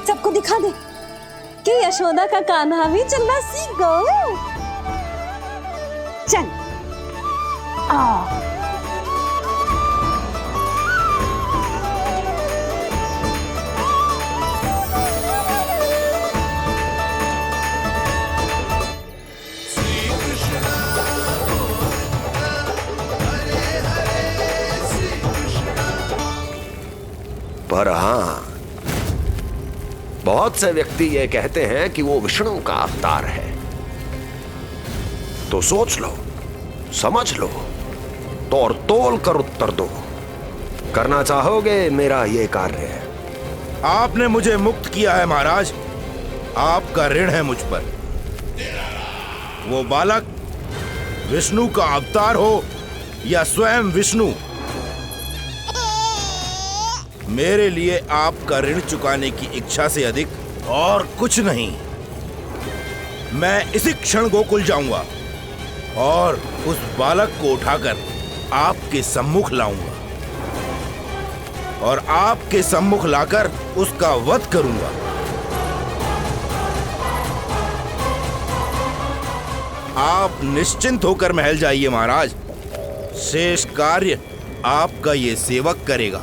सबको दिखा दे कि यशोदा का कान्हा भी चलना सीख गया। चल आ पर हाँ, बहुत से व्यक्ति ये कहते हैं कि वो विष्णु का अवतार है। तो सोच लो, समझ लो, तो और तोल कर उत्तर दो। करना चाहोगे मेरा ये कार्य? आपने मुझे मुक्त किया है महाराज, आपका ऋण है मुझ पर। वो बालक विष्णु का अवतार हो या स्वयं विष्णु, मेरे लिए आपका ऋण चुकाने की इच्छा से अधिक और कुछ नहीं। मैं इसी क्षण गोकुल जाऊंगा और उस बालक को उठाकर आपके सम्मुख लाऊंगा और आपके सम्मुख लाकर उसका वध करूंगा। आप निश्चिंत होकर महल जाइए महाराज, शेष कार्य आपका ये सेवक करेगा।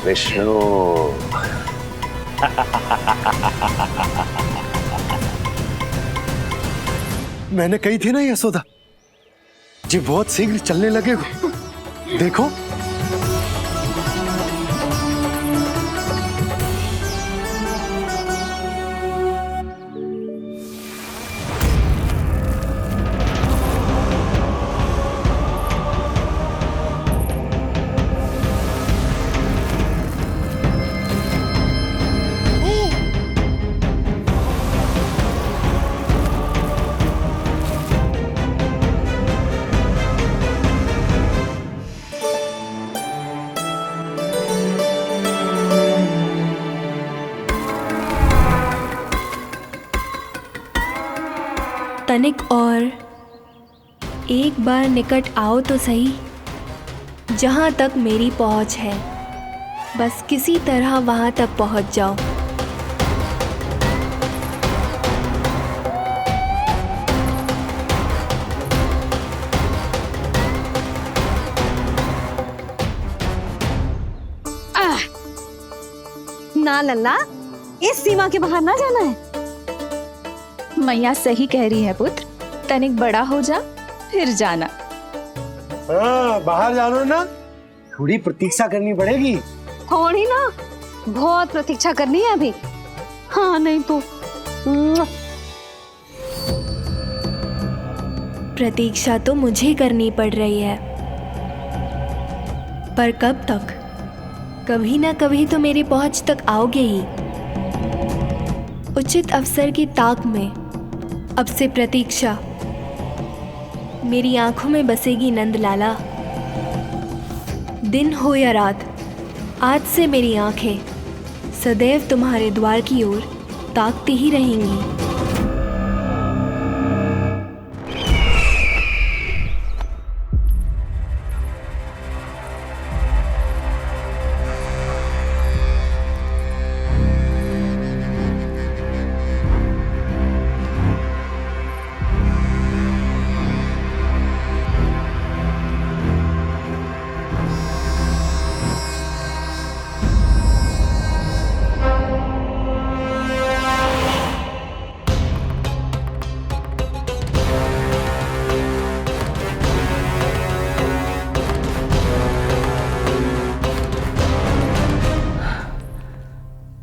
विष्णु मैंने कही थी ना यशोदा जी, बहुत शीघ्र चलने लगे हो। देखो तनिक और एक बार निकट आओ तो सही, जहाँ तक मेरी पहुँच है, बस किसी तरह वहाँ तक पहुँच जाओ। ना लल्ला, इस सीमा के बाहर ना जाना है। मैया सही कह रही है पुत्र, तनिक बड़ा हो जा फिर जाना। हाँ, बाहर जानो ना, थोड़ी प्रतीक्षा करनी पड़ेगी। थोड़ी ना, बहुत प्रतीक्षा करनी है अभी। हाँ नहीं तो प्रतीक्षा तो मुझे करनी पड़ रही है, पर कब तक? कभी ना कभी तो मेरी पहुंच तक आओगे ही। उचित अवसर की ताक में अब से प्रतीक्षा मेरी आंखों में बसेगी नंदलाला। दिन हो या रात, आज से मेरी आंखें सदैव तुम्हारे द्वार की ओर ताकती ही रहेंगी।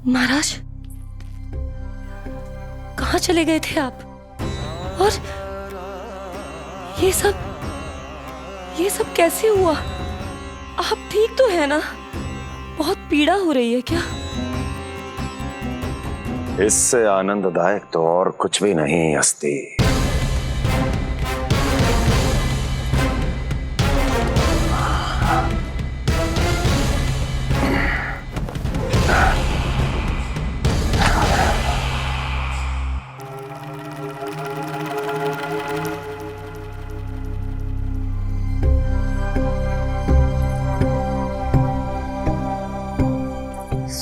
महाराज, कहाँ चले गए थे आप? और ये सब कैसे हुआ? आप ठीक तो है ना? बहुत पीड़ा हो रही है क्या? इससे आनंददायक तो और कुछ भी नहीं हस्ती।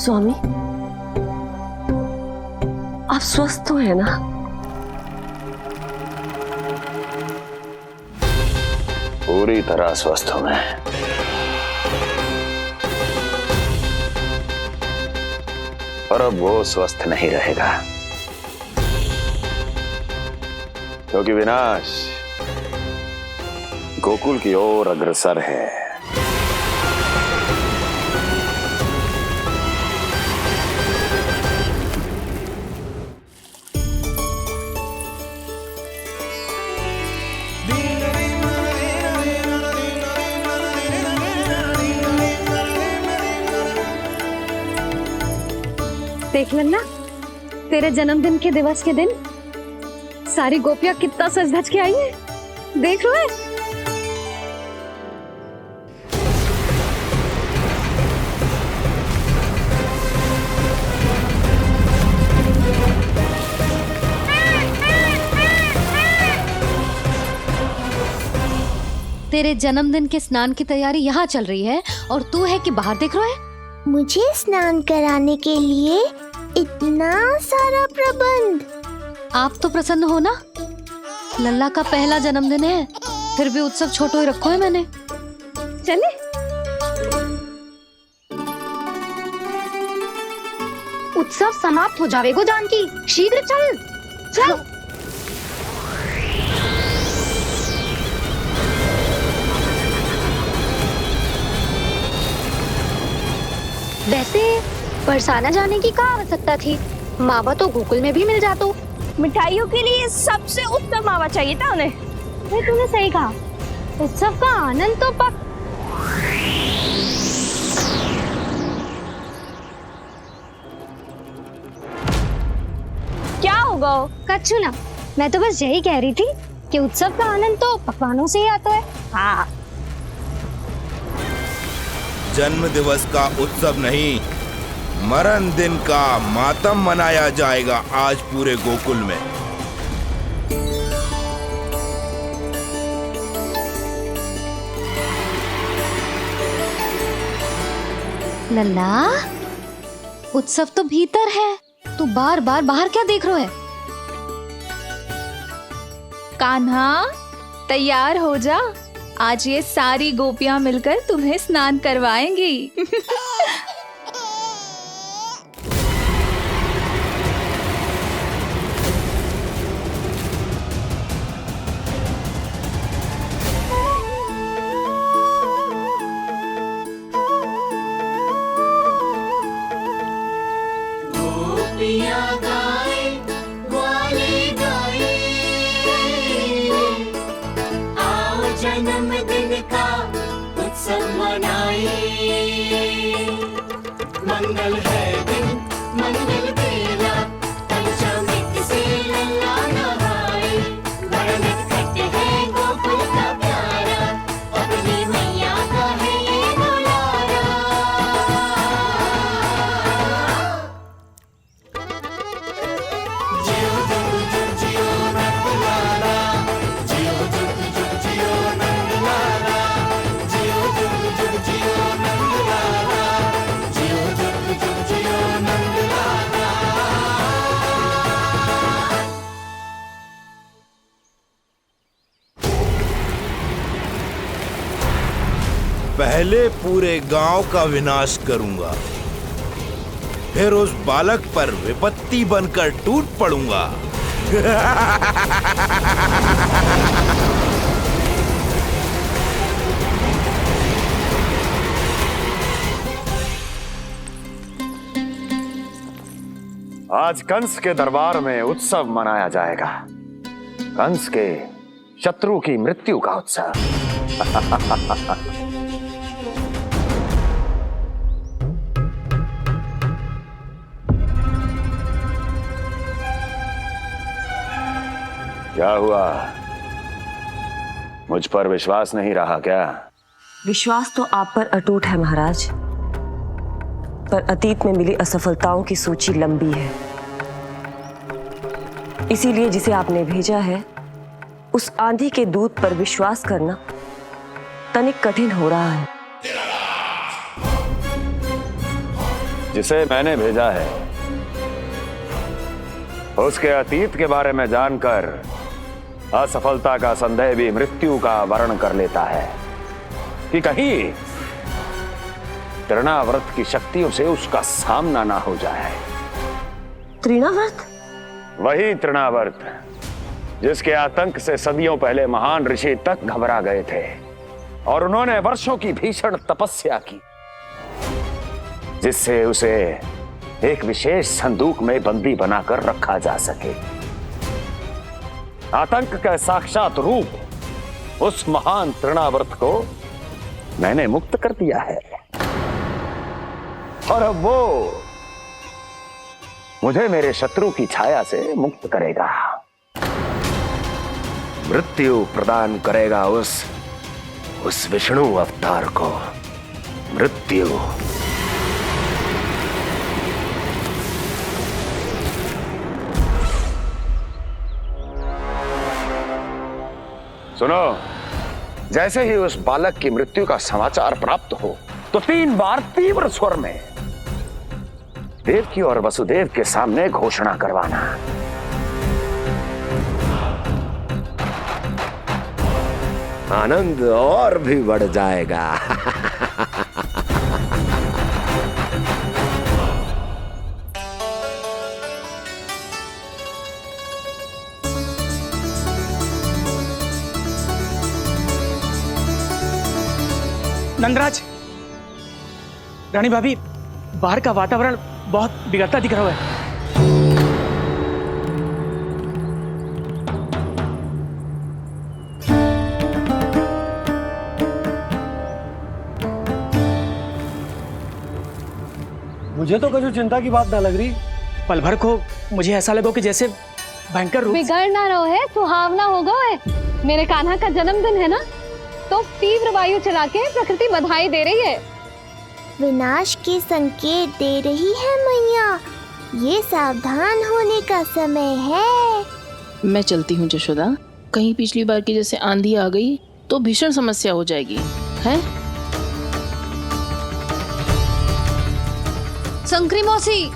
स्वामी, आप स्वस्थ तो है ना? पूरी तरह स्वस्थ हूं मैं। और अब वो स्वस्थ नहीं रहेगा, क्योंकि विनाश गोकुल की ओर अग्रसर है। देख लन्ना, तेरे जन्मदिन के दिवस के दिन सारी गोपियां कितना सज धज के आई हैं। देख लो है। तेरे जन्मदिन के स्नान की तैयारी यहाँ चल रही है और तू है कि बाहर देख रहा है। मुझे स्नान कराने के लिए इतना सारा प्रबंध। आप तो प्रसन्न हो ना? लल्ला का पहला जन्मदिन है, फिर भी उत्सव छोटो ही रखो है मैंने। चले उत्सव समाप्त हो जाएगा जानकी, शीघ्र चल चल। वैसे बरसाना जाने की क्या आवश्यकता थी? मावा तो गोकुल में भी मिल जातो। मिठाइयों के लिए सबसे उत्तम मावा चाहिए था उन्हें। तूने सही कहा, उत्सव का आनंद तो पक। क्या होगा? कच्छू ना, मैं तो बस यही कह रही थी कि उत्सव का आनंद तो पकवानों से ही आता है। हाँ, जन्म दिवस का उत्सव नहीं, मरण दिन का मातम मनाया जाएगा आज पूरे गोकुल में। लल्ला, उत्सव तो भीतर है, तू बार बार बाहर क्या देख रहा है? कान्हा, तैयार हो जा, आज ये सारी गोपियां मिलकर तुम्हें स्नान करवाएंगी। जन्मदिन का उत्सव मनाए, मंगल है दिन मंगल बेला, पंचामृत से लल्ला नहाए, बड़ा नटखट है गोकुल का प्यारा, अपनी मैया का है ये दुलारा। जियो जुग जुग जियो नंदलाला, जियो जुग जुग जियो नंदलाला, जियो जुग जुग जियो नंदलाला, जियो जुग जुग जियो नंदलाला। पहले पूरे गांव का विनाश करूंगा, फिर उस बालक पर विपत्ति बनकर टूट पड़ूंगा। आज कंस के दरबार में उत्सव मनाया जाएगा, कंस के शत्रु की मृत्यु का उत्सव। क्या हुआ, मुझ पर विश्वास नहीं रहा क्या? विश्वास तो आप पर अटूट है महाराज, पर अतीत में मिली असफलताओं की सूची लंबी है। इसीलिए जिसे आपने भेजा है उस आंधी के दूत पर विश्वास करना तनिक कठिन हो रहा है। जिसे मैंने भेजा है उसके अतीत के बारे में जानकर असफलता का संदेह भी मृत्यु का वर्ण कर लेता है कि कहीं तृणाव्रत की शक्तियों से उसका सामना ना हो जाए। तृणाव्रत? वही तृणाव्रत जिसके आतंक से सदियों पहले महान ऋषि तक घबरा गए थे और उन्होंने वर्षों की भीषण तपस्या की जिससे उसे एक विशेष संदूक में बंदी बनाकर रखा जा सके। आतंक का साक्षात रूप उस महान तृणाव्रत को मैंने मुक्त कर दिया है और अब वो मुझे मेरे शत्रु की छाया से मुक्त करेगा, मृत्यु प्रदान करेगा उस विष्णु अवतार को मृत्यु। सुनो, जैसे ही उस बालक की मृत्यु का समाचार प्राप्त हो तो 3 बार तीव्र स्वर में देवकी और वसुदेव के सामने घोषणा करवाना। आनंद और भी बढ़ जाएगा। नंदराज, रानी भाभी, बाहर का वातावरण बहुत बिगड़ता दिख रहा है। मुझे तो कुछ चिंता की बात ना लग रही। पल भर को मुझे ऐसा लगो कि जैसे भयंकर रूप। बिगड़ ना रहो है, सुहावना होगा है। मेरे कान्हा का जन्मदिन है ना, तो तीव्र वायु चला के प्रकृति बधाई दे रही है। विनाश के संकेत दे रही है मैया, ये सावधान होने का समय है। मैं चलती हूँ जशोदा, कहीं पिछली बार की जैसे आंधी आ गई तो भीषण समस्या हो जाएगी, है? शंकरी मौसी,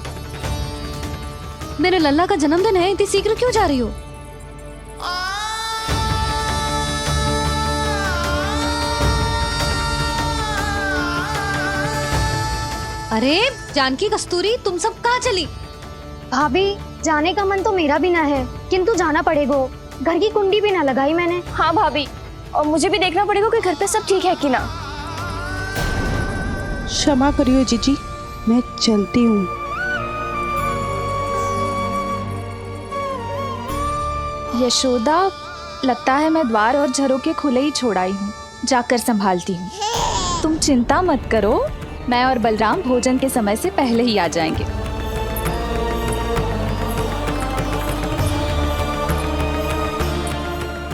मेरे लल्ला का जन्मदिन है, इतनी शीघ्र क्यों जा रही हो? अरे जानकी, कस्तूरी, तुम सब कहाँ चली? भाभी, जाने का मन तो मेरा भी ना है, किंतु जाना पड़ेगा। घर की कुंडी भी ना लगाई मैंने। हाँ भाभी, और मुझे भी देखना पड़ेगा कि घर पे सब ठीक है कि ना। क्षमा करियो जीजी, मैं चलती हूँ। यशोदा, लगता है मैं द्वार और झरोके खुले ही छोड़ आई हूँ, जाकर संभालती हूँ। तुम चिंता मत करो, मैं और बलराम भोजन के समय से पहले ही आ जाएंगे।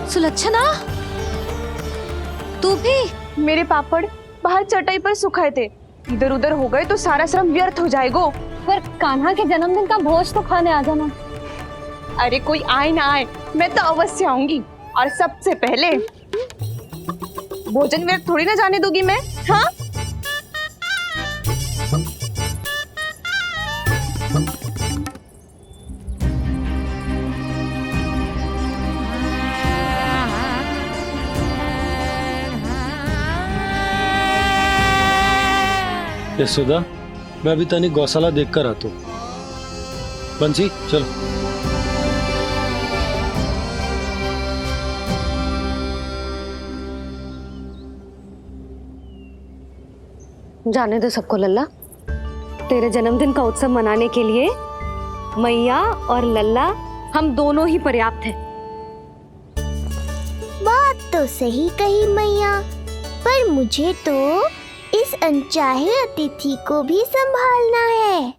सुलक्षणा, तू भी? मेरे पापड़ बाहर चटाई पर सुखाए थे, इधर उधर हो गए तो सारा श्रम व्यर्थ हो जाएगा। पर कान्हा के जन्मदिन का भोज तो खाने आ जाना। अरे कोई आए ना आए, मैं तो अवश्य आऊंगी, और सबसे पहले भोजन व्यर्थ थोड़ी ना जाने दूंगी मैं। हाँ, यशोदा, मैं अभी तनिक गौशाला देख कर आता हूँ। बंसी, चलो। जाने दो सबको लल्ला, तेरे जन्मदिन का उत्सव मनाने के लिए मैया और लल्ला हम दोनों ही पर्याप्त हैं। बात तो सही कही मैया, पर मुझे तो इस अनचाहे अतिथि को भी संभालना है।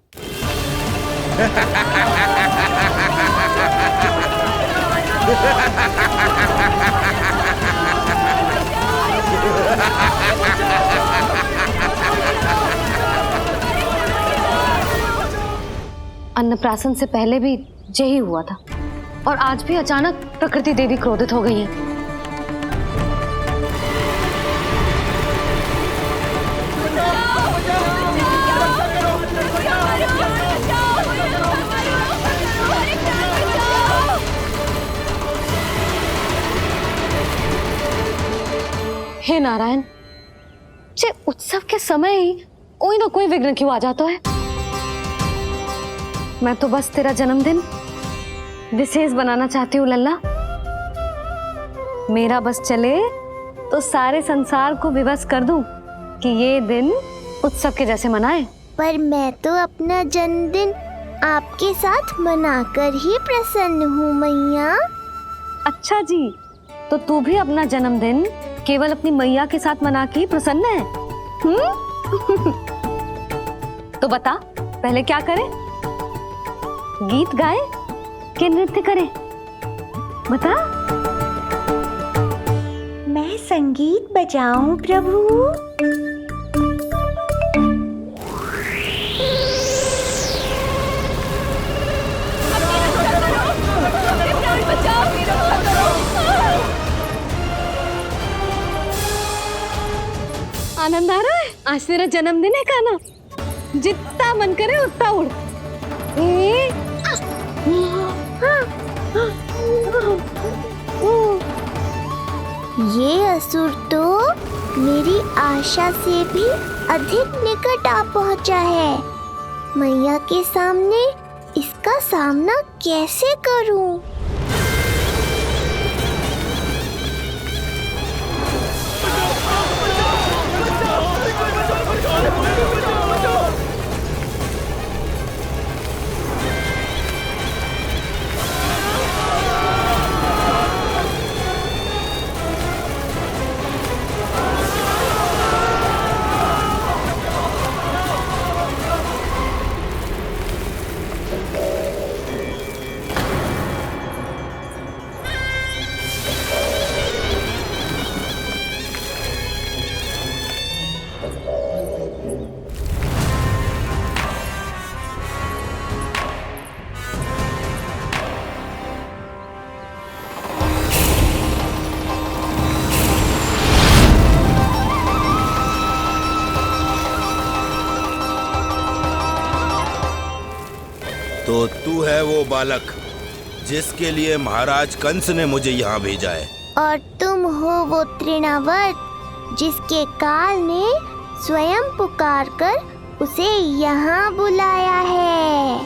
अन्नप्राशन से पहले भी यही हुआ था, और आज भी अचानक प्रकृति देवी क्रोधित हो गई है। हे नारायण, जे उत्सव के समय ही कोई ना कोई विघ्न क्यों आ जाता है। मैं तो बस तेरा जन्मदिन विशेष बनाना चाहती हूँ लल्ला। मेरा बस चले तो सारे संसार को विवश कर दूं कि ये दिन उत्सव के जैसे मनाए। पर मैं तो अपना जन्मदिन आपके साथ मनाकर ही प्रसन्न हूँ मैया। अच्छा जी, तो तू भी अपना जन्मदिन केवल अपनी मैया के साथ मना के ही प्रसन्न है? तो बता, पहले क्या करें? गीत गाए कि नृत्य करें? बता। मैं संगीत बजाऊं प्रभु? आनंद आ रहा है? आज तेरा जन्मदिन है काना, जितना मन करे उतना उड़। ये असुर तो मेरी आशा से भी अधिक निकट आ पहुंचा है। मैया के सामने इसका सामना कैसे करूं? तो तू है वो बालक जिसके लिए महाराज कंस ने मुझे यहाँ भेजा है। और तुम हो वो तृणावर्त जिसके काल ने स्वयं पुकारकर उसे यहाँ बुलाया है।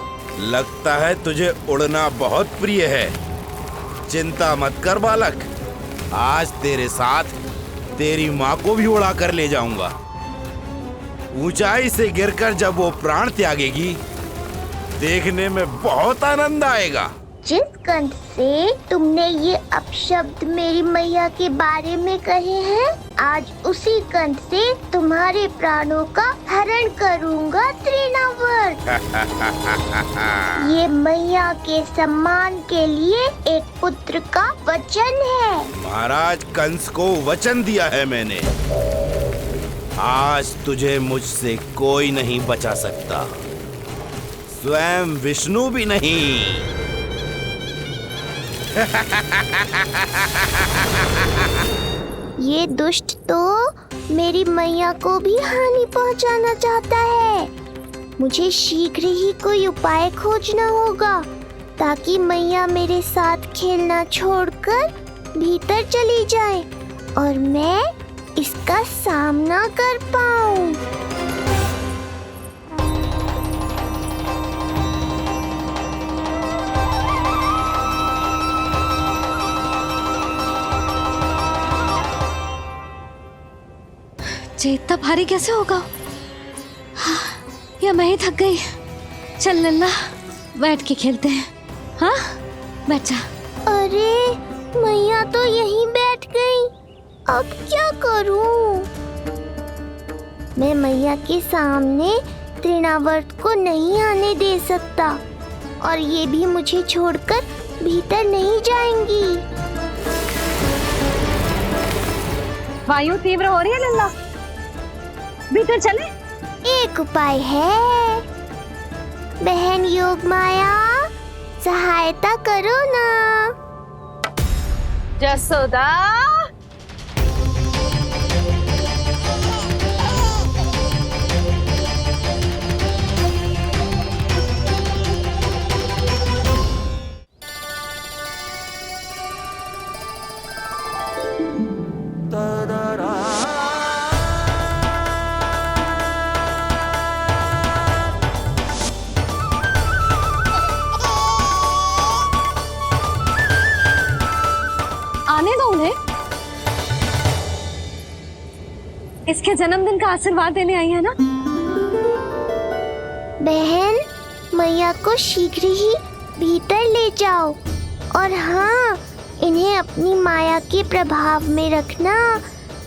लगता है तुझे उड़ना बहुत प्रिय है। चिंता मत कर बालक, आज तेरे साथ तेरी माँ को भी उड़ा कर ले जाऊंगा। ऊंचाई से गिरकर जब वो प्राण त्यागेगी, देखने में बहुत आनंद आएगा। जिस कंठ से तुमने ये अपशब्द मेरी मैया के बारे में कहे हैं, आज उसी कंठ से तुम्हारे प्राणों का हरण करूंगा तृणावर्त। ये मैया के सम्मान के लिए एक पुत्र का वचन है। महाराज कंस को वचन दिया है मैंने। आज तुझे मुझसे कोई नहीं बचा सकता, स्वयं विष्णु भी नहीं। ये दुष्ट तो मेरी मैया को भी हानि पहुंचाना चाहता है। मुझे शीघ्र ही कोई उपाय खोजना होगा ताकि मैया मेरे साथ खेलना छोड़कर भीतर चली जाए और मैं इसका सामना कर पाऊं। जे इतना भारी कैसे होगा? या मैं ही थक गई? चल लल्ला, बैठ के खेलते हैं। हाँ, बैठ जा। अरे मैया तो यहीं बैठ गई, अब क्या करूं? मैं मैया के सामने तृणावर्त को नहीं आने दे सकता और ये भी मुझे छोड़कर भीतर नहीं जाएंगी। वायु तीव्र हो रही है लल्ला, भीतर चले? एक उपाय है। बहन योग माया, सहायता करो ना। जसोदा, da da da इसके जन्मदिन का आशीर्वाद देने आई है ना? बहन, मैया को शीघ्र ही भीतर ले जाओ और हाँ, इन्हें अपनी माया के प्रभाव में रखना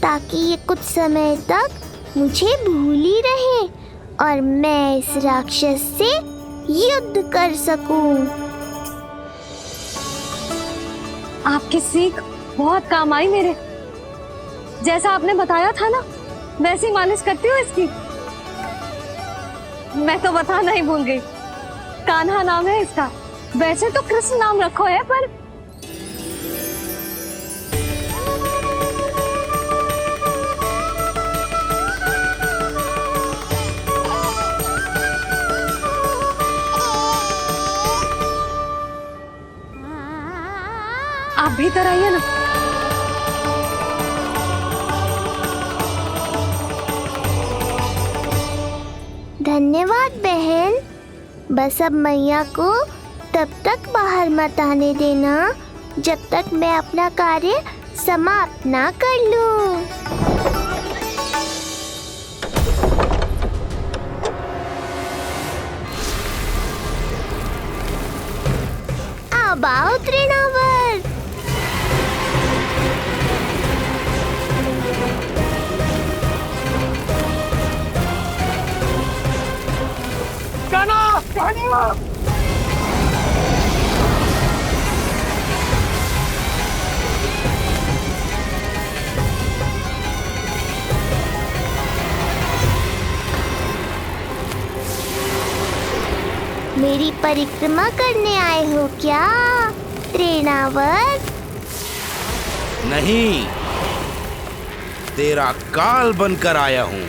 ताकि ये कुछ समय तक मुझे भूल ही रहे और मैं इस राक्षस से युद्ध कर सकूं। आपकी सीख बहुत काम आई मेरे। जैसा आपने बताया था ना, वैसी मालिश करती हूँ इसकी। मैं तो बताना ही भूल गई, कान्हा नाम है इसका। वैसे तो कृष्ण नाम रखो है, पर आप भीतर आइए ना। धन्यवाद बहन। बस अब मैया को तब तक बाहर मत आने देना जब तक मैं अपना कार्य समाप्त ना कर लूं। अब आओ तृणावर। मेरी परिक्रमा करने आए हो क्या तृणावर? नहीं, तेरा काल बनकर आया हूँ।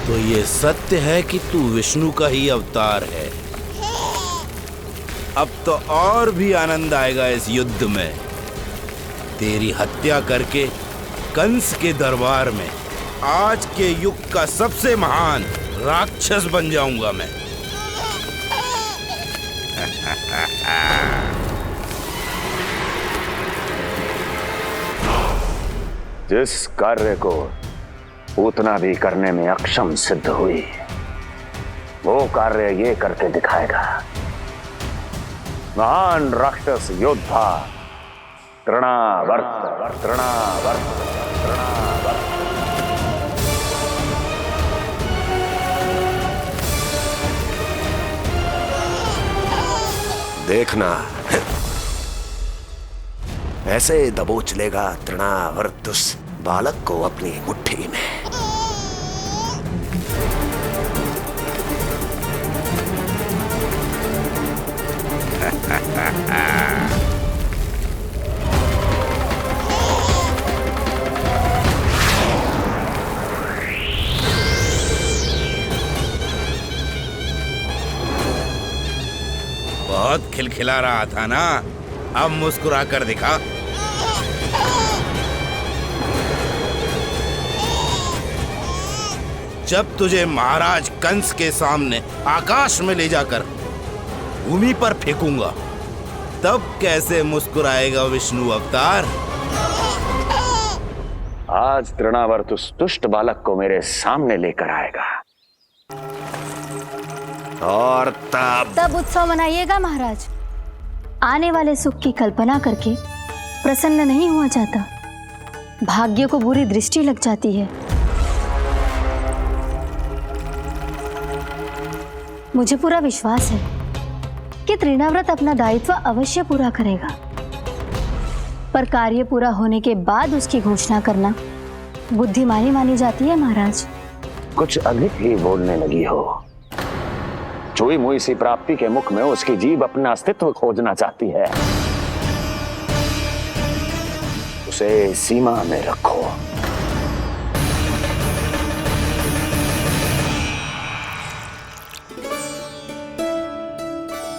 तो ये सत्य है कि तू विष्णु का ही अवतार है। अब तो और भी आनंद आएगा इस युद्ध में। तेरी हत्या करके कंस के दरबार में आज के युग का सबसे महान राक्षस बन जाऊंगा मैं। जिस कार्य को उतना भी करने में अक्षम सिद्ध हुई, वो कार्य ये करके दिखाएगा। महान राक्षस योद्धा तृणावर्त, तृणावर्त, तृणावर्त। देखना, ऐसे दबोच लेगा तृणावर्त उस बालक को अपनी मुट्ठी में। बहुत खिलखिला रहा था ना, अब मुस्कुरा कर दिखा। जब तुझे महाराज कंस के सामने आकाश में ले जाकर भूमि पर फेंकूंगा, तब कैसे मुस्कुराएगा विष्णु अवतार? आज तृणावर्त उस दुष्ट बालक को मेरे सामने लेकर आएगा और तब उत्सव मनाइएगा महाराज। आने वाले सुख की कल्पना करके प्रसन्न नहीं हुआ जाता, भाग्य को बुरी दृष्टि लग जाती है। मुझे पूरा विश्वास है कि तृणाव्रत अपना दायित्व अवश्य पूरा करेगा, पर कार्य पूरा होने के बाद उसकी घोषणा करना बुद्धिमानी मानी जाती है महाराज। कुछ अधिक ही बोलने लगी हो। चुई मुई सी प्राप्ति के मुख में उसकी जीभ अपना अस्तित्व खोजना चाहती है। उसे सीमा में रखो।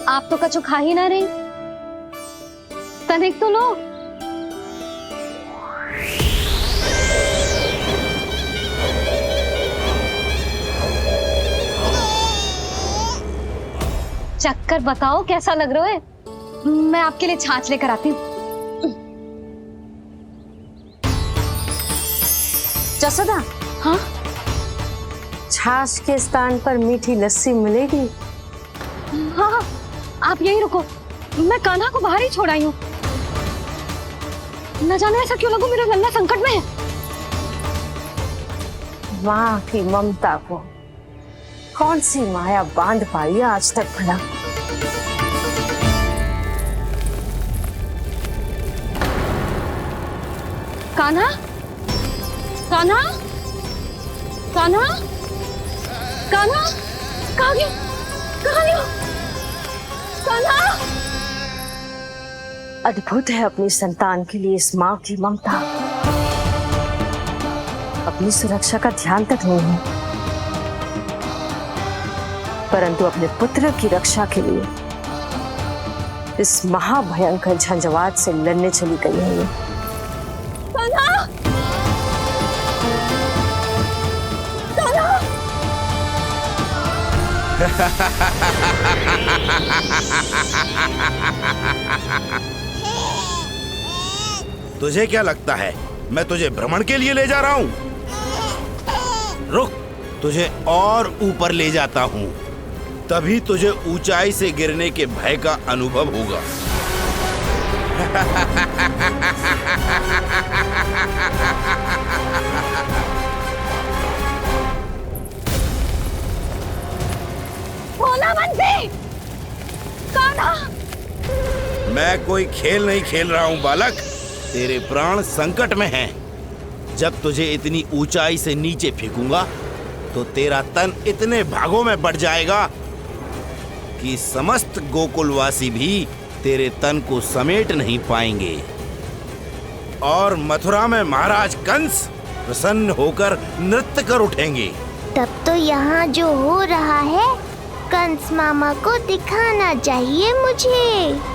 आप तो कछु खा ही ना रही, तनिक तो लो। चक्कर बताओ कैसा लग रहा है? मैं आपके लिए छाछ लेकर आती हूँ। जसोदा, हाँ? छाछ के स्थान पर मीठी लस्सी मिलेगी। हाँ हाँ, आप यहीं रुको, मैं कान्हा को बाहर ही छोड़ आई हूँ। न जाने ऐसा क्यों लगू मेरा लल्ला संकट में है। माँ की ममता को कौन सी माया बांध पाई आज तक भला। कान्हा, कान्हा, कान्हा, कान्हा, कहाँ गया? कहाँ गया? कान्हा! अद्भुत है अपनी संतान के लिए इस माँ की ममता। अपनी सुरक्षा का ध्यान तक नहीं है, परंतु अपने पुत्र की रक्षा के लिए इस महाभयंकर झंझावात से लड़ने चली गई है ये। कान्हा! कान्हा! तुझे क्या लगता है मैं तुझे भ्रमण के लिए ले जा रहा हूँ? रुक, तुझे और ऊपर ले जाता हूँ, तभी तुझे ऊंचाई से गिरने के भय का अनुभव होगा। भोला बंसी! कान्हा! मैं कोई खेल नहीं खेल रहा हूँ बालक, तेरे प्राण संकट में हैं। जब तुझे इतनी ऊंचाई से नीचे फेंकूंगा तो तेरा तन इतने भागों में बढ़ जाएगा कि समस्त गोकुलवासी भी तेरे तन को समेट नहीं पाएंगे और मथुरा में महाराज कंस प्रसन्न होकर नृत्य कर उठेंगे। तब तो यहाँ जो हो रहा है कंस मामा को दिखाना चाहिए मुझे।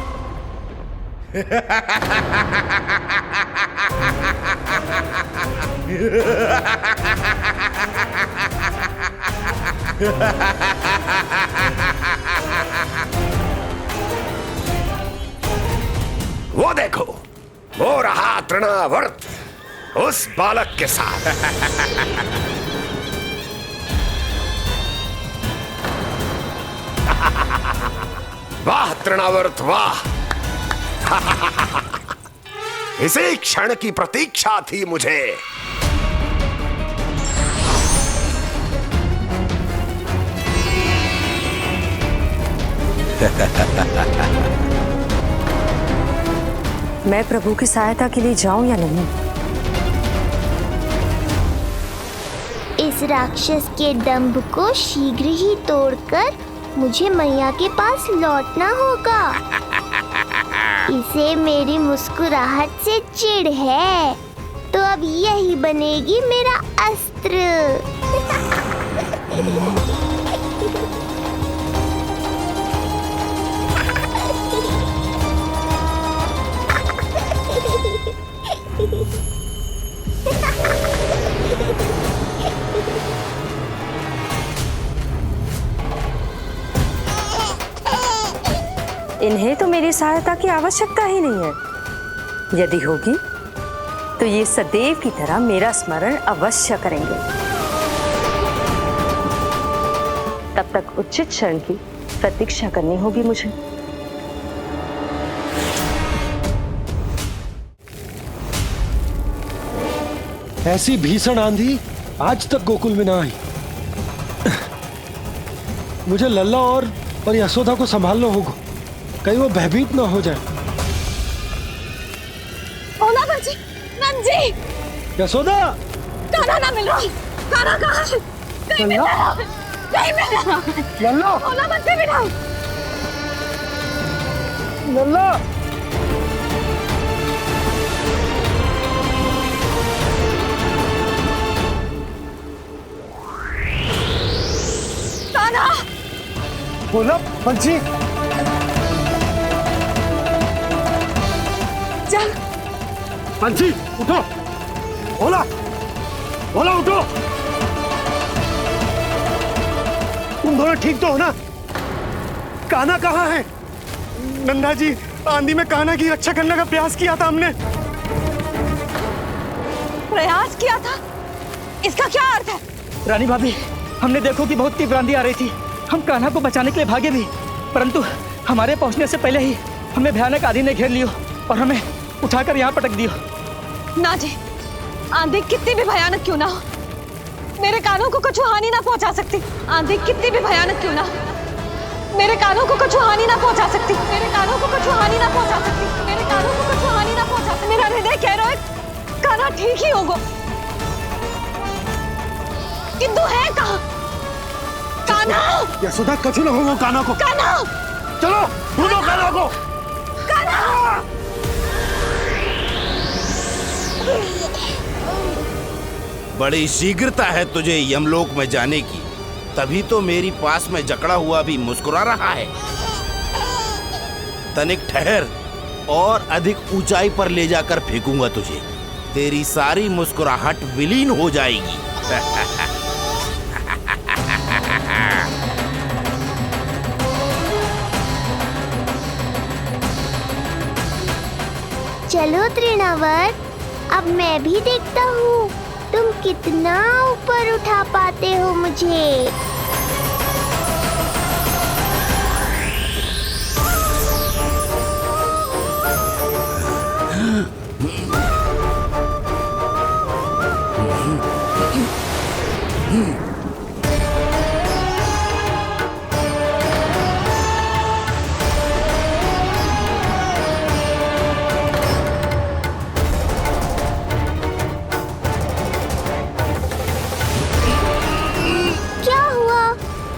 वो देखो, वो रहा तृणावर्त उस बालक के साथ। वाह तृणावर्त वाह! इसी क्षण की प्रतीक्षा थी मुझे। मैं प्रभु की सहायता के लिए जाऊं या नहीं? इस राक्षस के दंभ को शीघ्र ही तोड़कर मुझे मैया के पास लौटना होगा। इसे मेरी मुस्कुराहट से चिढ़ है, तो अब यही बनेगी मेरा अस्त्र। इन्हें तो मेरी सहायता की आवश्यकता ही नहीं है। यदि होगी तो ये सदैव की तरह मेरा स्मरण अवश्य करेंगे। तब तक उचित क्षण की प्रतीक्षा करनी होगी मुझे। ऐसी भीषण आंधी आज तक गोकुल में ना आई। मुझे लल्ला और यशोदा को संभालना होगा, कहीं वो भयभीत ना हो जाए। ओला बंसी, नंजी! यशोदा! कान्हा ना मिल रहा, कान्हा कहाँ है? नहीं मिल रहा, नहीं मिल रहा। लल्ला! ओला बंसी मिला। लल्ला! बोला बंसी। चल बंसी उठो। बोला बोला उठो। तुम दोनों ठीक तो हो ना? कान्हा कहाँ है? नंदा जी, आंधी में कान्हा की रक्षा करने का प्रयास किया था हमने। प्रयास किया था? इसका क्या अर्थ है? रानी भाभी, हमने देखो कि बहुत तीव्र आंधी आ रही थी। हम कान्हा को बचाने के लिए भागे भी, परंतु हमारे पहुंचने से पहले ही हमें भयानक आंधी ने घेर लियो और हमें उठाकर यहाँ पटक दियो। ना जी, आंधी कितनी भी भयानक क्यों ना हो, मेरे कानों को कुछ हानि ना पहुंचा सकती। आंधी कितनी भी भयानक क्यों ना हो, मेरे कानों को कुछ हानि ना पहुंचा सकती। मेरे कानों को कुछ हानि ना पहुंचा सकती। मेरे कानों को कुछ हानि ना पहुंचा सकती। मेरा हृदय कह रहा है कान्हा ठीक ही होगा, किंतु है कहाँ कान्हा? यशोदा, कछु ना होगा कान्हा को। कान्हा, चलो ढूंढो कान्हा को। कान्हा! बड़ी शीघ्रता है तुझे यमलोक में जाने की, तभी तो मेरी पास में जकड़ा हुआ भी मुस्कुरा रहा है। तनिक ठहर, और अधिक ऊंचाई पर ले जाकर फेंकूंगा तुझे। तेरी सारी मुस्कुराहट विलीन हो जाएगी। चलो तृणावर्त, अब मैं भी देखता हूँ तुम कितना ऊपर उठा पाते हो मुझे। क्या हुआ?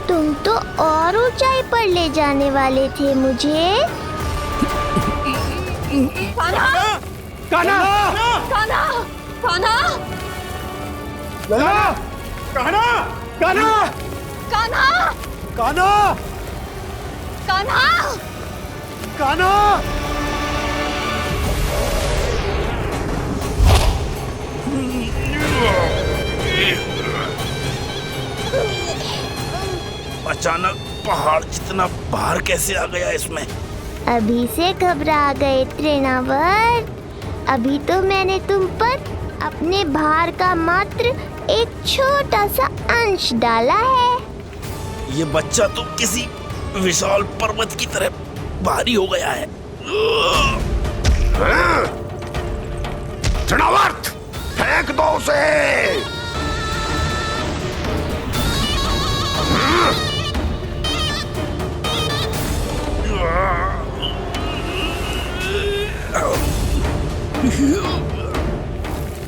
तुम तो और ऊंचाई पर ले जाने वाले थे मुझे। कान्हा! कान्हा! कान्हा! कान्हा! लला! कान्हा! कान्हा! कान्हा! कान्हा! कान्हा! कान्हा! अचानक पहाड़ जितना भार कैसे आ गया इसमें? अभी से घबरा गए तृणावर्त। अभी तो मैंने तुम पर अपने भार का मात्र एक छोटा सा अंश डाला है। ये बच्चा तो किसी विशाल पर्वत की तरह भारी हो गया है। तृणावर्त, फेंक दो उसे।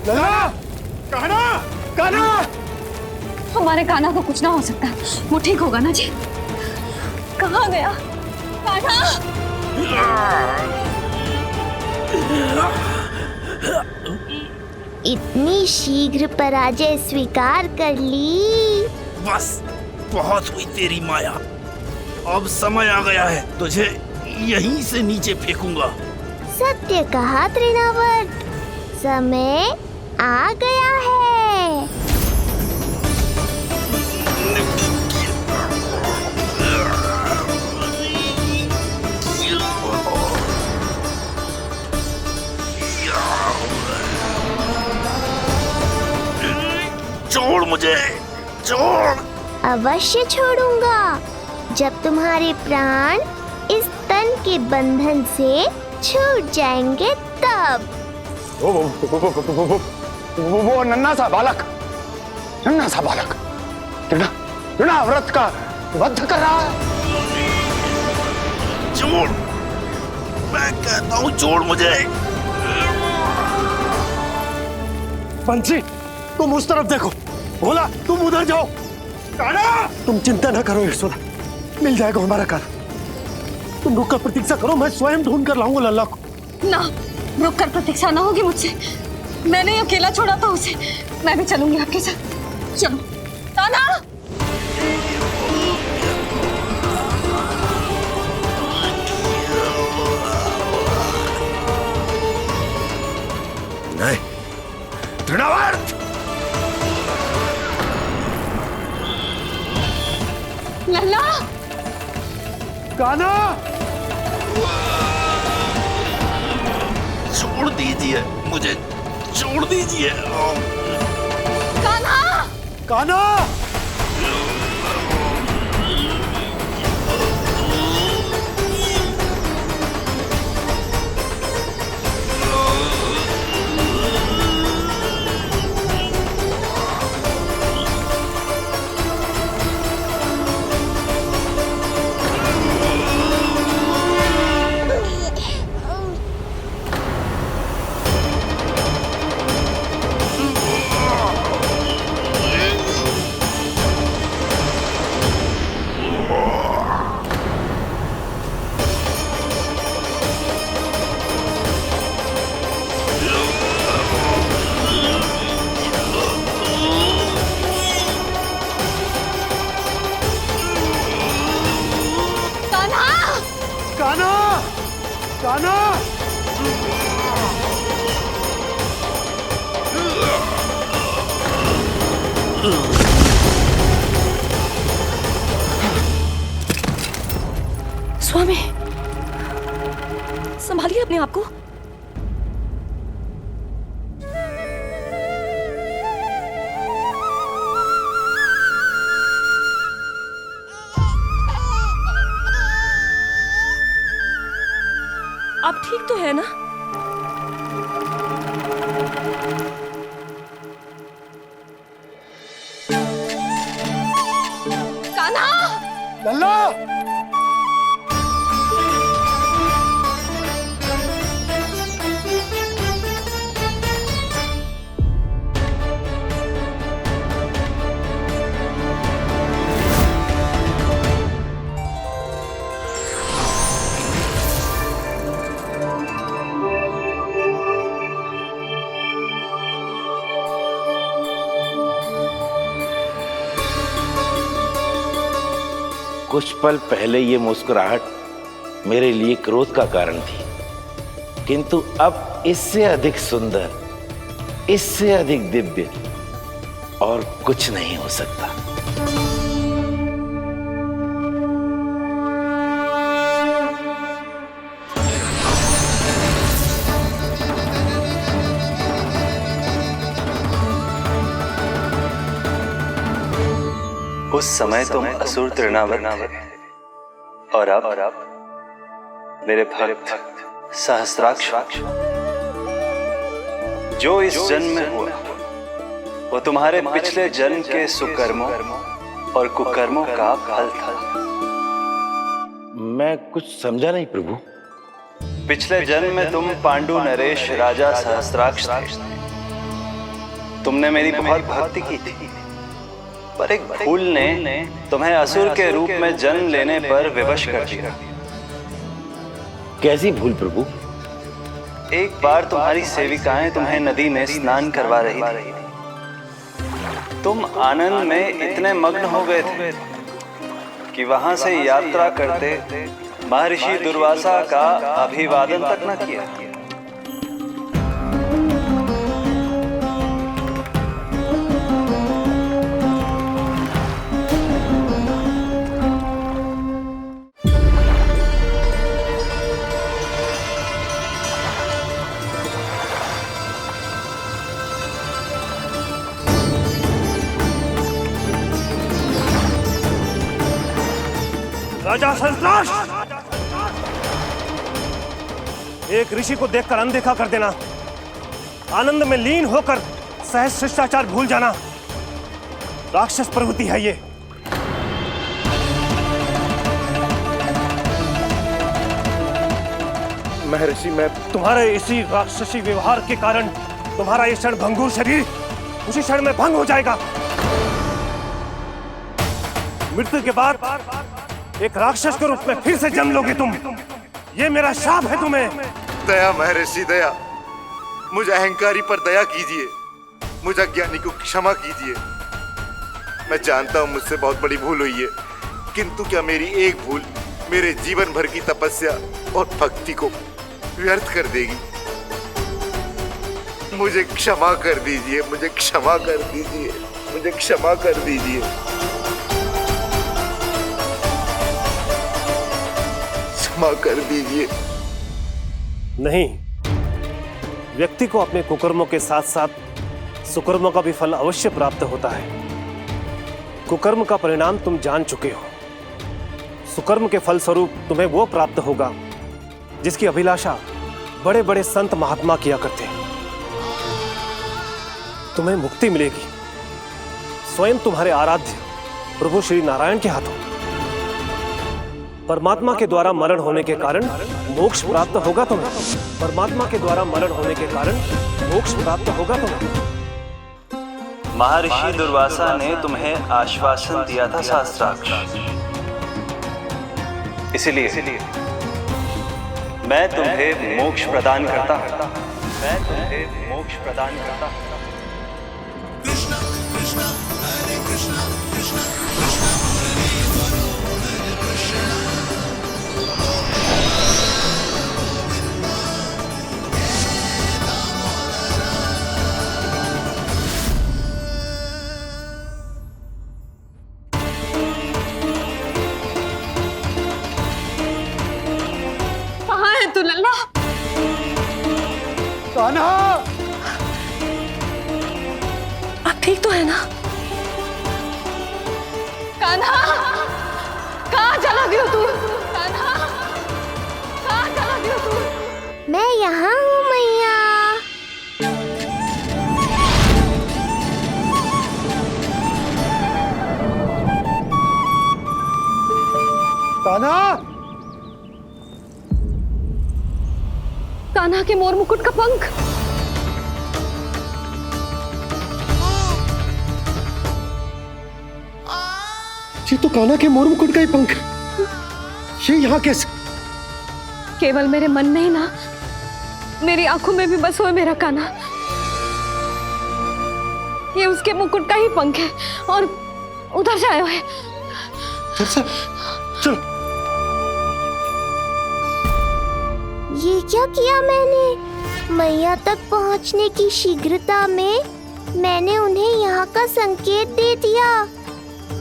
लला! कान्हा! कान्हा! हमारे कान्हा को कुछ ना हो सकता, वो ठीक होगा ना जी? कहाँ गया कान्हा? इतनी शीघ्र पराजय स्वीकार कर ली। बस बहुत हुई तेरी माया। अब समय आ गया है, तुझे यहीं से नीचे फेंकूंगा। सत्य कहा तृणावर्त, समय आ गया है। छोड़ मुझे, छोड़। अवश्य छोड़ूंगा, जब तुम्हारे प्राण इस तन के बंधन से छूट जाएंगे तब। वो नन्हा सा बालक, नन्हा सा बालक तृणाव्रत का वध कर रहा है। छोड़, मैं कहता हूँ छोड़ मुझे। बंसी, तुम उस तरफ देखो। भोला, तुम उधर जाओ। कान्हा! तुम चिंता न करो यशोदा, मिल जाएगा हमारा कान्हा। तुम रुक कर प्रतीक्षा करो, मैं स्वयं ढूंढ कर लाऊंगा लल्ला को। ना, रुक कर प्रतीक्षा ना होगी मुझसे। मैंने अकेला छोड़ा था उसे, मैं भी चलूंगी आपके साथ। चलो कान्हा! हैं? तृणावर्त! लल्ला! कान्हा! छोड़ दीजिए मुझे, छोड़ दीजिए। कान्हा! कान्हा! कान्हा! स्वामी, संभालिए अपने आप को। आप ठीक तो है ना? कान्हा! लल्ला! कुछ पल पहले ये मुस्कुराहट मेरे लिए क्रोध का कारण थी, किंतु अब इससे अधिक सुंदर, इससे अधिक दिव्य और कुछ नहीं हो सकता। उस समय तुम असुर तृणावर्त थे और अब मेरे भक्त सहस्राक्ष। जो इस जन्म में हुआ वो तुम्हारे पिछले जन्म के सुकर्मों और कुकर्मों का फल था। मैं कुछ समझा नहीं प्रभु। पिछले जन्म में तुम पांडु नरेश राजा सहस्राक्ष थे। तुमने मेरी बहुत भक्ति की थी, पर एक भूल ने तुम्हें असुर के रूप में जन्म लेने पर विवश कर दिया। कैसी भूल प्रभु? एक बार तुम्हारी सेविकाएं तुम्हें नदी में स्नान करवा रही थी। तुम आनंद में इतने मग्न हो गए थे कि वहां से यात्रा करते महर्षि दुर्वासा का अभिवादन तक न किया। राजा सहस्त्राक्ष! एक ऋषि को देखकर अनदेखा कर देना, आनंद में लीन होकर सहज शिष्टाचार भूल जाना, राक्षस प्रवृत्ति है ये। महर्षि, मैं तुम्हारे इसी राक्षसी व्यवहार के कारण तुम्हारा ये क्षण भंगुर शरीर उसी क्षण में भंग हो जाएगा। मृत्यु के बाद एक राक्षस के रूप में फिर से जन्म लोगे तुम। ये मेरा शाप है तुम्हें। दया महर्षि दया, मुझ अहंकारी पर दया कीजिए, मुझ अज्ञानी को क्षमा कीजिए। मैं जानता हूँ मुझसे बहुत बड़ी भूल हुई है, किंतु क्या मेरी एक भूल मेरे जीवन भर की तपस्या और भक्ति को व्यर्थ कर देगी? मुझे क्षमा कर दीजिए, मुझे क्षमा कर दीजिए, मुझे क्षमा कर दीजिए। क्षमा कर दीजिए। नहीं, व्यक्ति को अपने कुकर्मों के साथ साथ सुकर्मों का भी फल अवश्य प्राप्त होता है। कुकर्म का परिणाम तुम जान चुके हो। सुकर्म के फल स्वरूप तुम्हें वो प्राप्त होगा जिसकी अभिलाषा बड़े बड़े संत महात्मा किया करते हैं। तुम्हें मुक्ति मिलेगी स्वयं तुम्हारे आराध्य प्रभु श्री नारायण के हाथों। परमात्मा के द्वारा मरण होने के कारण मोक्ष प्राप्त होगा तुम्हें। परमात्मा के द्वारा मरण होने के कारण मोक्ष प्राप्त होगा तुम्हें। महर्षि दुर्वासा ने तुम्हें आश्वासन दिया था शास्त्राक्ष, इसलिए मैं तुम्हें मोक्ष प्रदान करता हूं। मैं तुम्हें मोक्ष प्रदान करता हूं। कृष्णा कृष्णा हरे कृष्णा कृष्णा कृष्णा हरे कृष्णा। कहाँ है तू लल्ला? कान्हा, आप ठीक तो है ना? कान्हा, कहाँ चला गया तू? कान्हा, कहाँ चला गया तू? मैं यहाँ हूँ मैया। कान्हा, कान्हा के मोर मुकुट का पंख। ये तो कान्हा के मोर मुकुट का ही पंख। ये यहाँ कैसे? केवल मेरे मन में ही ना, मेरी आंखों में भी बस हुए मेरा कान्हा। ये उसके मुकुट का ही पंख है और उधर से आया है। चलो। ये क्या किया मैंने? मैया तक पहुंचने की शीघ्रता में मैंने उन्हें यहाँ का संकेत दे दिया,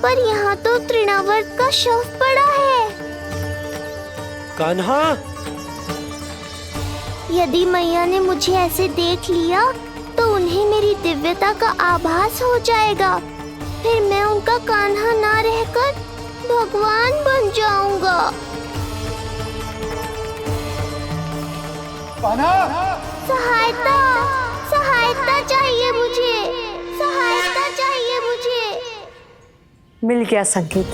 पर यहाँ तो तृणावर्त का शव पड़ा है। कान्हा, यदि मैया ने मुझे ऐसे देख लिया तो उन्हें मेरी दिव्यता का आभास हो जाएगा। फिर मैं उनका कान्हा ना रहकर भगवान बन जाऊंगा। सहायता, सहायता चाहिए मुझे, सहायता चाहिए मुझे। मिल गया संकेत।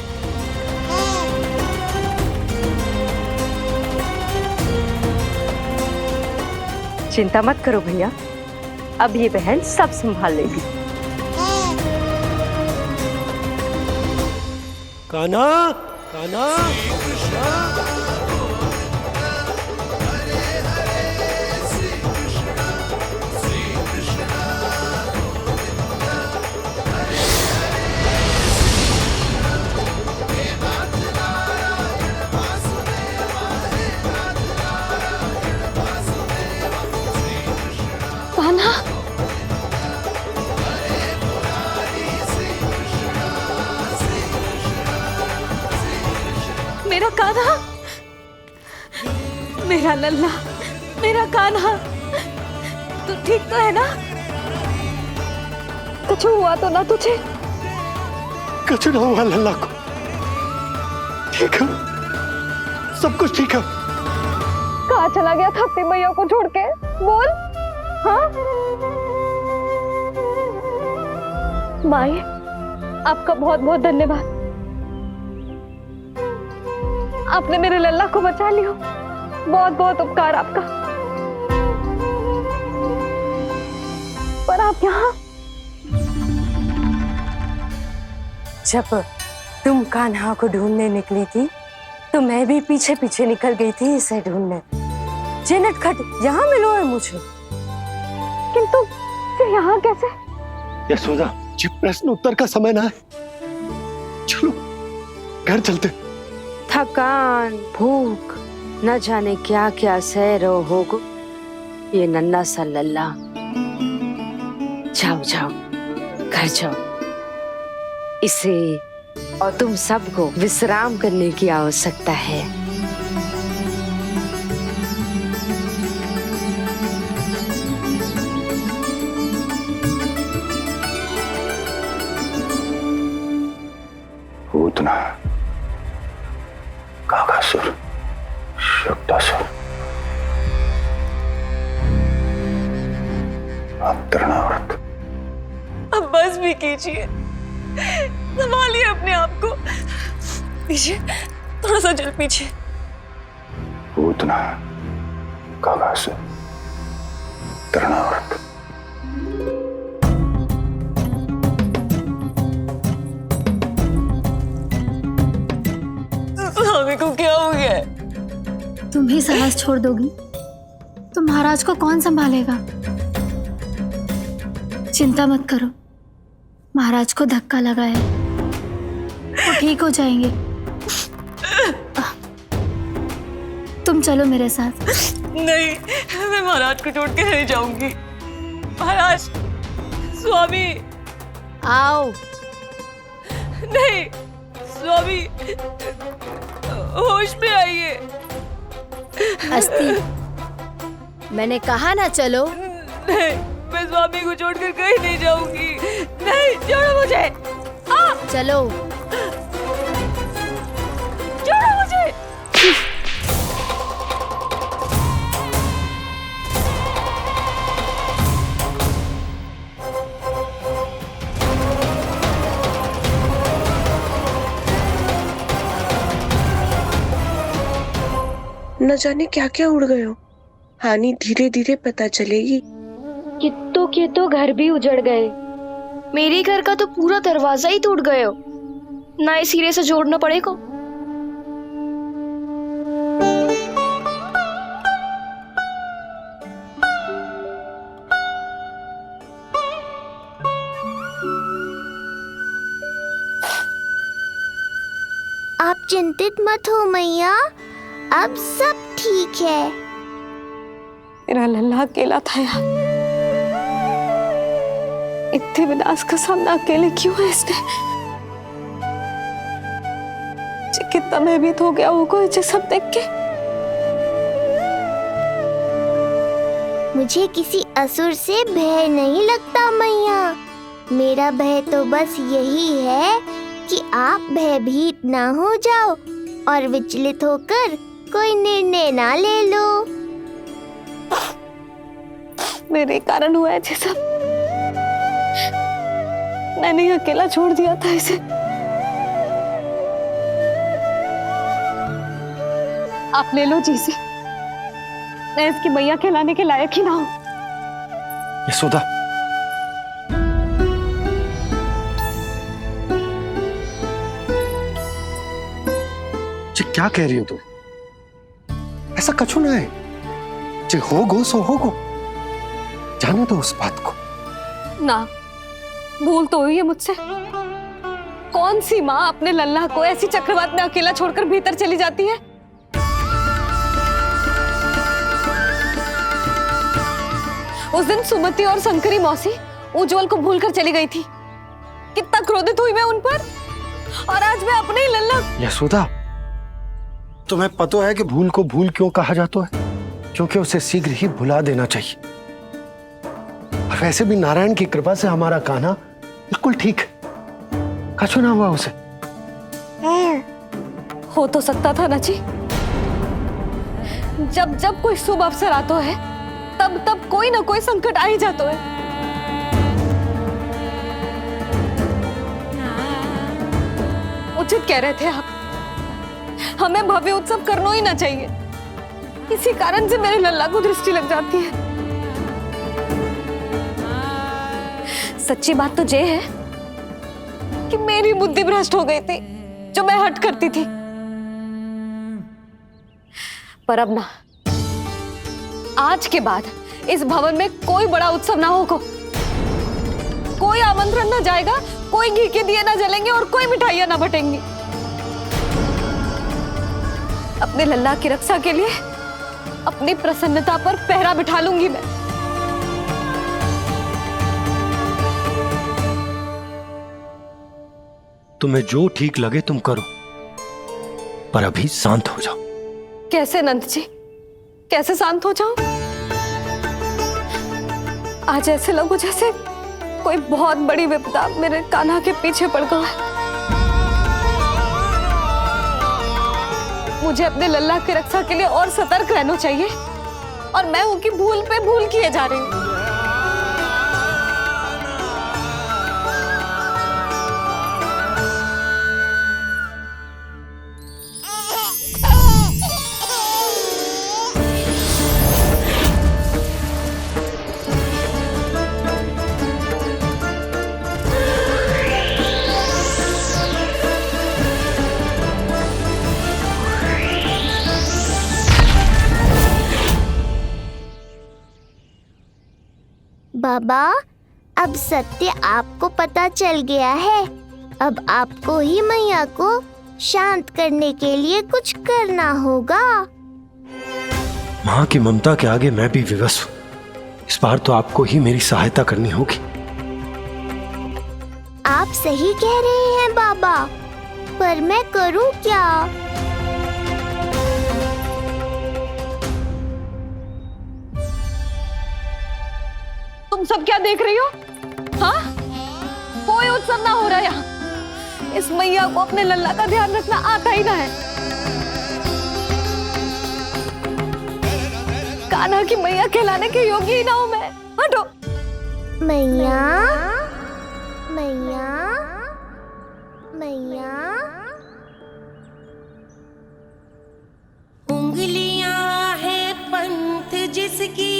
चिंता मत करो भैया, अब ये बहन सब संभाल लेगी। कान्हा, कान्हा, कान्हा, मेरा कान्हा, मेरा लल्ला, मेरा कान्हा, तू ठीक तो है ना? कुछ हुआ तो ना तुझे? कुछ ना हुआ लल्ला को। ठीक है, सब कुछ ठीक है। कहाँ चला गया था अपनी मैया को छोड़ के? बोल। हाँ माई, आपका बहुत बहुत धन्यवाद। आपने मेरे लल्ला को बचा लिया, बहुत बहुत उपकार आपका। पर आप यहाँ? जब तुम कान्हा को ढूंढने निकली थी तो मैं भी पीछे पीछे निकल गई थी इसे ढूंढने। जे नटखट यहाँ मिलो है मुझे। किंतु फिर यहाँ कैसे? यशोदा, ये प्रश्न उत्तर का समय ना है। चलो घर चलते। थकान, भूख, न जाने क्या क्या सह रहो होगो ये नन्हा सा लल्ला। जाओ जाओ, घर जाओ। इसे और तुम सबको विश्राम करने की आवश्यकता है। पूतना, काकासुर, शुक्तासुर, अब तृणावर्त। अब बस भी कीजिए, संभालिए अपने आप को। पीछे, थोड़ा सा जल पीछे। पूतना, काकासुर, तृणावर्त। स्वामी को क्या हो गया है? तुम ही साहस छोड़ दोगी तो महाराज को कौन संभालेगा? चिंता मत करो, महाराज को धक्का लगा है, वो ठीक हो जाएंगे। तुम चलो मेरे साथ। नहीं, मैं महाराज को छोड़ के नहीं जाऊंगी। महाराज, स्वामी, आओ। नहीं, स्वामी, होश में आइए। अस्ति, मैंने कहा ना चलो। नहीं, मैं स्वामी को छोड़कर कहीं नहीं जाऊंगी। नहीं, छोड़ो मुझे। चलो। छोड़ो मुझे। न जाने क्या क्या उड़ गए हो। हानि धीरे धीरे पता चलेगी। कित्तों के तो घर भी उजड़ गए। मेरे घर का तो पूरा दरवाजा ही टूट गया। नए सिरे से जोड़ना पड़ेगा। आप चिंतित मत हो मैया, अब सब ठीक है। मेरा लल्ला अकेला था यार। इतने विनाश का सामना अकेले क्यों है इसने? कितना भयभीत हो गया होगा इसे सब देख के। मुझे किसी असुर से भय नहीं लगता मैया। मेरा भय तो बस यही है कि आप भयभीत ना हो जाओ और विचलित होकर कोई निर्णय ना ले लो। मेरे कारण हुआ है ये सब। मैंने ही अकेला छोड़ दिया था इसे। आप ले लो जीसी, मैं इसकी मैया कहलाने के लायक ही ना हूं। यशोदा, ये क्या कह रही हो तुम? ऐसा कछु ना है। जे होगो सो होगो, जाने दो उस बात को। ना, भूल तो हुई है मुझसे। कौन सी माँ अपने लल्ला को ऐसी चक्रवात में अकेला छोड़कर भीतर चली जाती है? उस दिन सुमति और शंकरी मौसी उज्जवल को भूलकर चली गई थी। कितना क्रोधित हुई मैं उन पर, और आज मैं अपने ही लल्ला। यशोदा, तुम्हें पता है कि भूल को भूल क्यों कहा जाता है? क्योंकि उसे शीघ्र ही भुला देना चाहिए। और वैसे भी नारायण की कृपा से हमारा कान्हा बिल्कुल ठीक है, कछु ना हुआ उसे। हो तो सकता था ना जी। जब जब कोई शुभ अवसर आता है तब तब कोई ना कोई संकट आ ही जाता है। उचित कह रहे थे आप, हमें भव्य उत्सव करना ही ना चाहिए। इसी कारण से मेरे लल्ला को दृष्टि लग जाती है। सच्ची बात तो ये है कि मेरी बुद्धि भ्रष्ट हो गई थी, जो मैं हट करती थी। पर अब ना, आज के बाद इस भवन में कोई बड़ा उत्सव ना होगा। कोई आमंत्रण ना जाएगा, कोई घी के दिए ना जलेंगे और कोई मिठाइयां ना बटेंगी। अपने लल्ला की रक्षा के लिए अपनी प्रसन्नता पर पहरा बिठा लूंगी मैं। तुम्हें जो ठीक लगे तुम करो, पर अभी शांत हो जाओ। कैसे नंद जी, कैसे शांत हो जाऊं? आज ऐसे लगो जैसे कोई बहुत बड़ी विपदा मेरे कान्हा के पीछे पड़ गया है। मुझे अपने लल्ला की रक्षा के लिए और सतर्क रहना चाहिए, और मैं उनकी भूल पे भूल किए जा रही हूँ। बाबा, अब सत्य आपको पता चल गया है। अब आपको ही मैया को शांत करने के लिए कुछ करना होगा। माँ की ममता के आगे मैं भी विवश हूँ। इस बार तो आपको ही मेरी सहायता करनी होगी। आप सही कह रहे हैं बाबा, पर मैं करूं क्या? तुम सब क्या देख रही हो? हाँ, कोई उत्सव ना हो रहा यहाँ। इस मैया को अपने लल्ला का ध्यान रखना आता ही ना है। कान्हा की मैया कहलाने के योग्य ही ना हूं मैं। हटो। मैया, मैया, मैया। उंगलियां है पंथ जिसकी,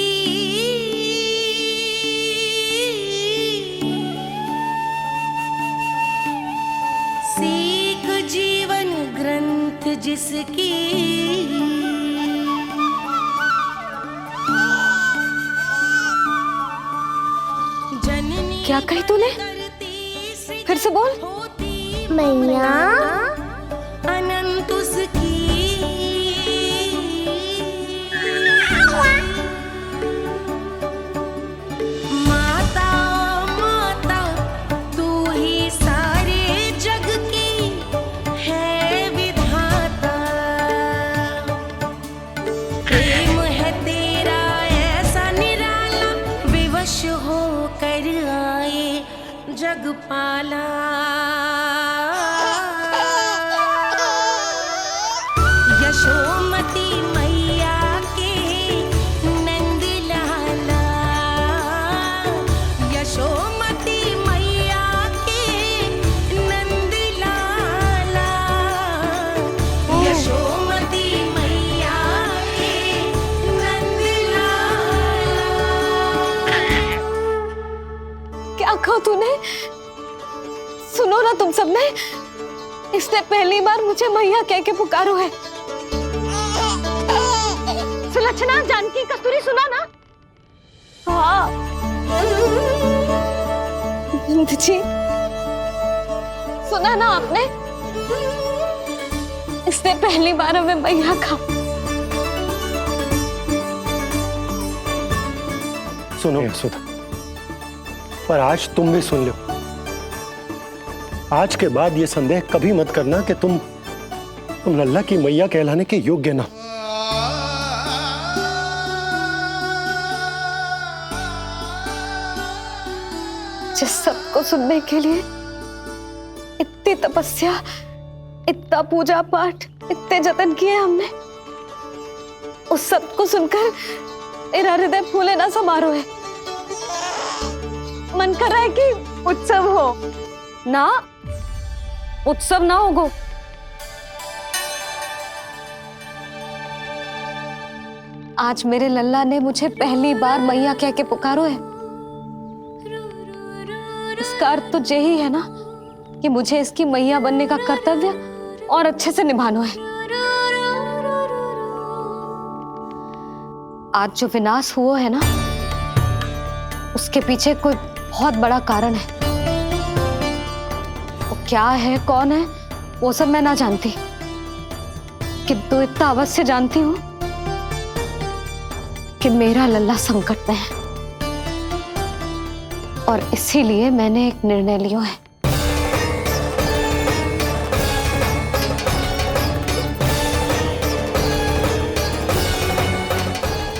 सीख जीवन ग्रंथ जिसकी, क्या कही तूने? फिर से बोल। मैया, अनंत उसकी, माता माता तू ही सारे जग की है विधाता। प्रेम है तेरा ऐसा निराला, विवश होकर आए जग पाला। यशोमती मैया के नंद लाला, यशोमती मैया के नंद लाला, यशोमती मैया के नंद लाला। क्या कहा तूने? सुनो ना तुम सबने, इसने पहली बार मुझे मैया कह के पुकारो है। सुलक्षणा, जानकी, कस्तूरी, सुना ना? हाँ जी, सुना ना आपने? इसने पहली बार हमें मैया कहा। सुनो यशोदा, पर आज तुम भी सुन लो। आज के बाद ये संदेह कभी मत करना कि तुम लल्ला की मैया कहलाने के योग्य ना। जिस सबको सुनने के लिए इतनी तपस्या, इतना पूजा पाठ, इतने जतन किए हमने, उस सब को सुनकर मेरा हृदय फूले ना समारोह है। मन कर रहा है कि उत्सव हो ना, उत्सव ना होगो। आज मेरे लल्ला ने मुझे पहली बार मैया कह के पुकारो है। इसका अर्थ तो यही है ना कि मुझे इसकी मैया बनने का कर्तव्य और अच्छे से निभाना है। आज जो विनाश हुआ है ना, उसके पीछे कोई बहुत बड़ा कारण है। वो क्या है, कौन है, वो सब मैं ना जानती, किंतु इतना अवश्य जानती हूं कि मेरा लल्ला संकट में है, और इसीलिए मैंने एक निर्णय लिया है।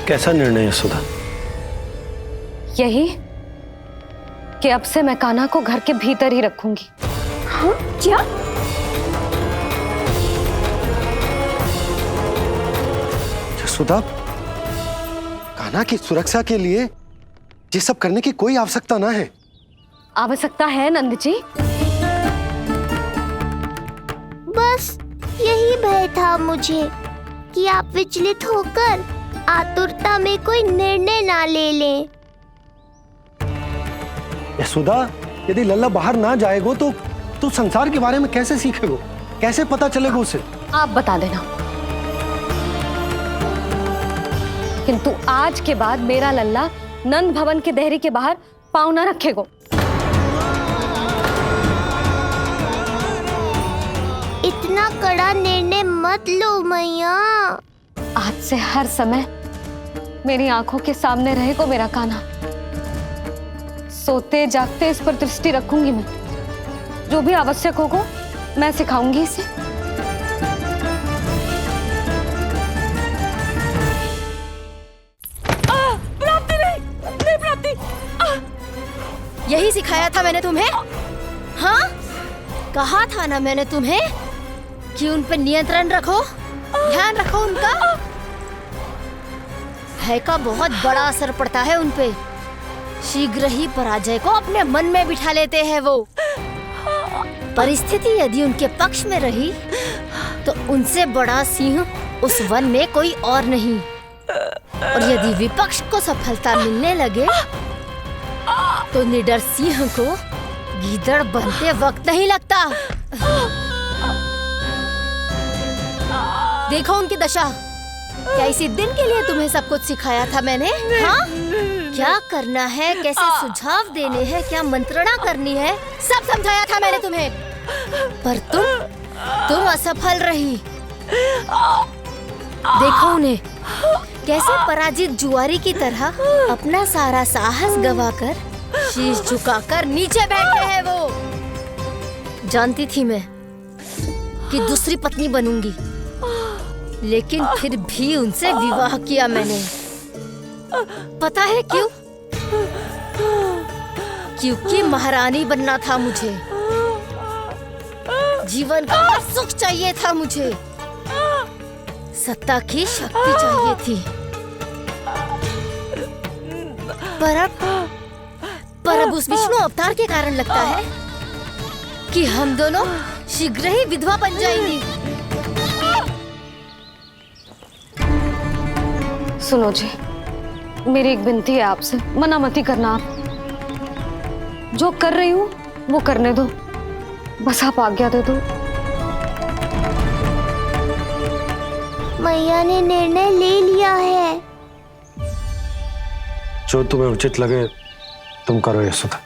कैसा निर्णय है सुधा? यही कि अब से मैं कान्हा को घर के भीतर ही रखूंगी। हाँ? क्या? सुधा, कान्हा की सुरक्षा के लिए ये सब करने की कोई आवश्यकता ना है। आवश्यकता है नंद जी। बस यही भय था मुझे कि आप विचलित होकर आतुरता में कोई निर्णय ना ले लें। यशोदा, यदि लल्ला बाहर ना जाएगो तो संसार के बारे में कैसे सीखेगो? कैसे पता चलेगा उसे? आप बता देना। किंतु आज के बाद मेरा लल्ला नंद भवन के देहरी के बाहर पाँव न रखेगो। इतना कड़ा निर्णय मत लो मैया। आज से हर समय मेरी आंखों के सामने रहेगो मेरा कान्हा। सोते जागते इस पर दृष्टि रखूंगी मैं। जो भी आवश्यक होगा मैं सिखाऊंगी इसे। प्राप्ति नहीं प्राप्ति। यही सिखाया था मैंने तुम्हें। हाँ, कहा था ना मैंने तुम्हें कि उन पे नियंत्रण रखो, ध्यान रखो उनका। भय का बहुत बड़ा असर पड़ता है उन पे। शीघ्र ही पराजय को अपने मन में बिठा लेते हैं वो। परिस्थिति यदि उनके पक्ष में रही तो उनसे बड़ा सिंह उस वन में कोई और नहीं। और यदि विपक्ष को सफलता मिलने लगे तो निडर सिंह को गीदड़ बनते वक्त नहीं लगता। देखो उनकी दशा। क्या इसी दिन के लिए तुम्हें सब कुछ सिखाया था मैंने? हाँ? क्या करना है, कैसे सुझाव देने हैं, क्या मंत्रणा करनी है, सब समझाया था मैंने तुम्हें। पर तुम असफल रही। देखो उन्हें कैसे पराजित जुआरी की तरह अपना सारा साहस गवाकर शीश झुकाकर नीचे बैठे हैं वो। जानती थी मैं कि दूसरी पत्नी बनूंगी, लेकिन फिर भी उनसे विवाह किया मैंने। पता है क्यों? क्योंकि महारानी बनना था मुझे। जीवन का हर सुख चाहिए था मुझे। सत्ता की शक्ति चाहिए थी। पर अब उस विष्णु अवतार के कारण लगता है कि हम दोनों शीघ्र ही विधवा बन जाएंगी। सुनो जी, मेरी एक विनती है आपसे, मना मत ही करना। आप जो कर रही हूँ वो करने दो, बस आप आज्ञा दे दो। मैया ने निर्णय ले लिया है। जो तुम्हें उचित लगे तुम करो यशोदा।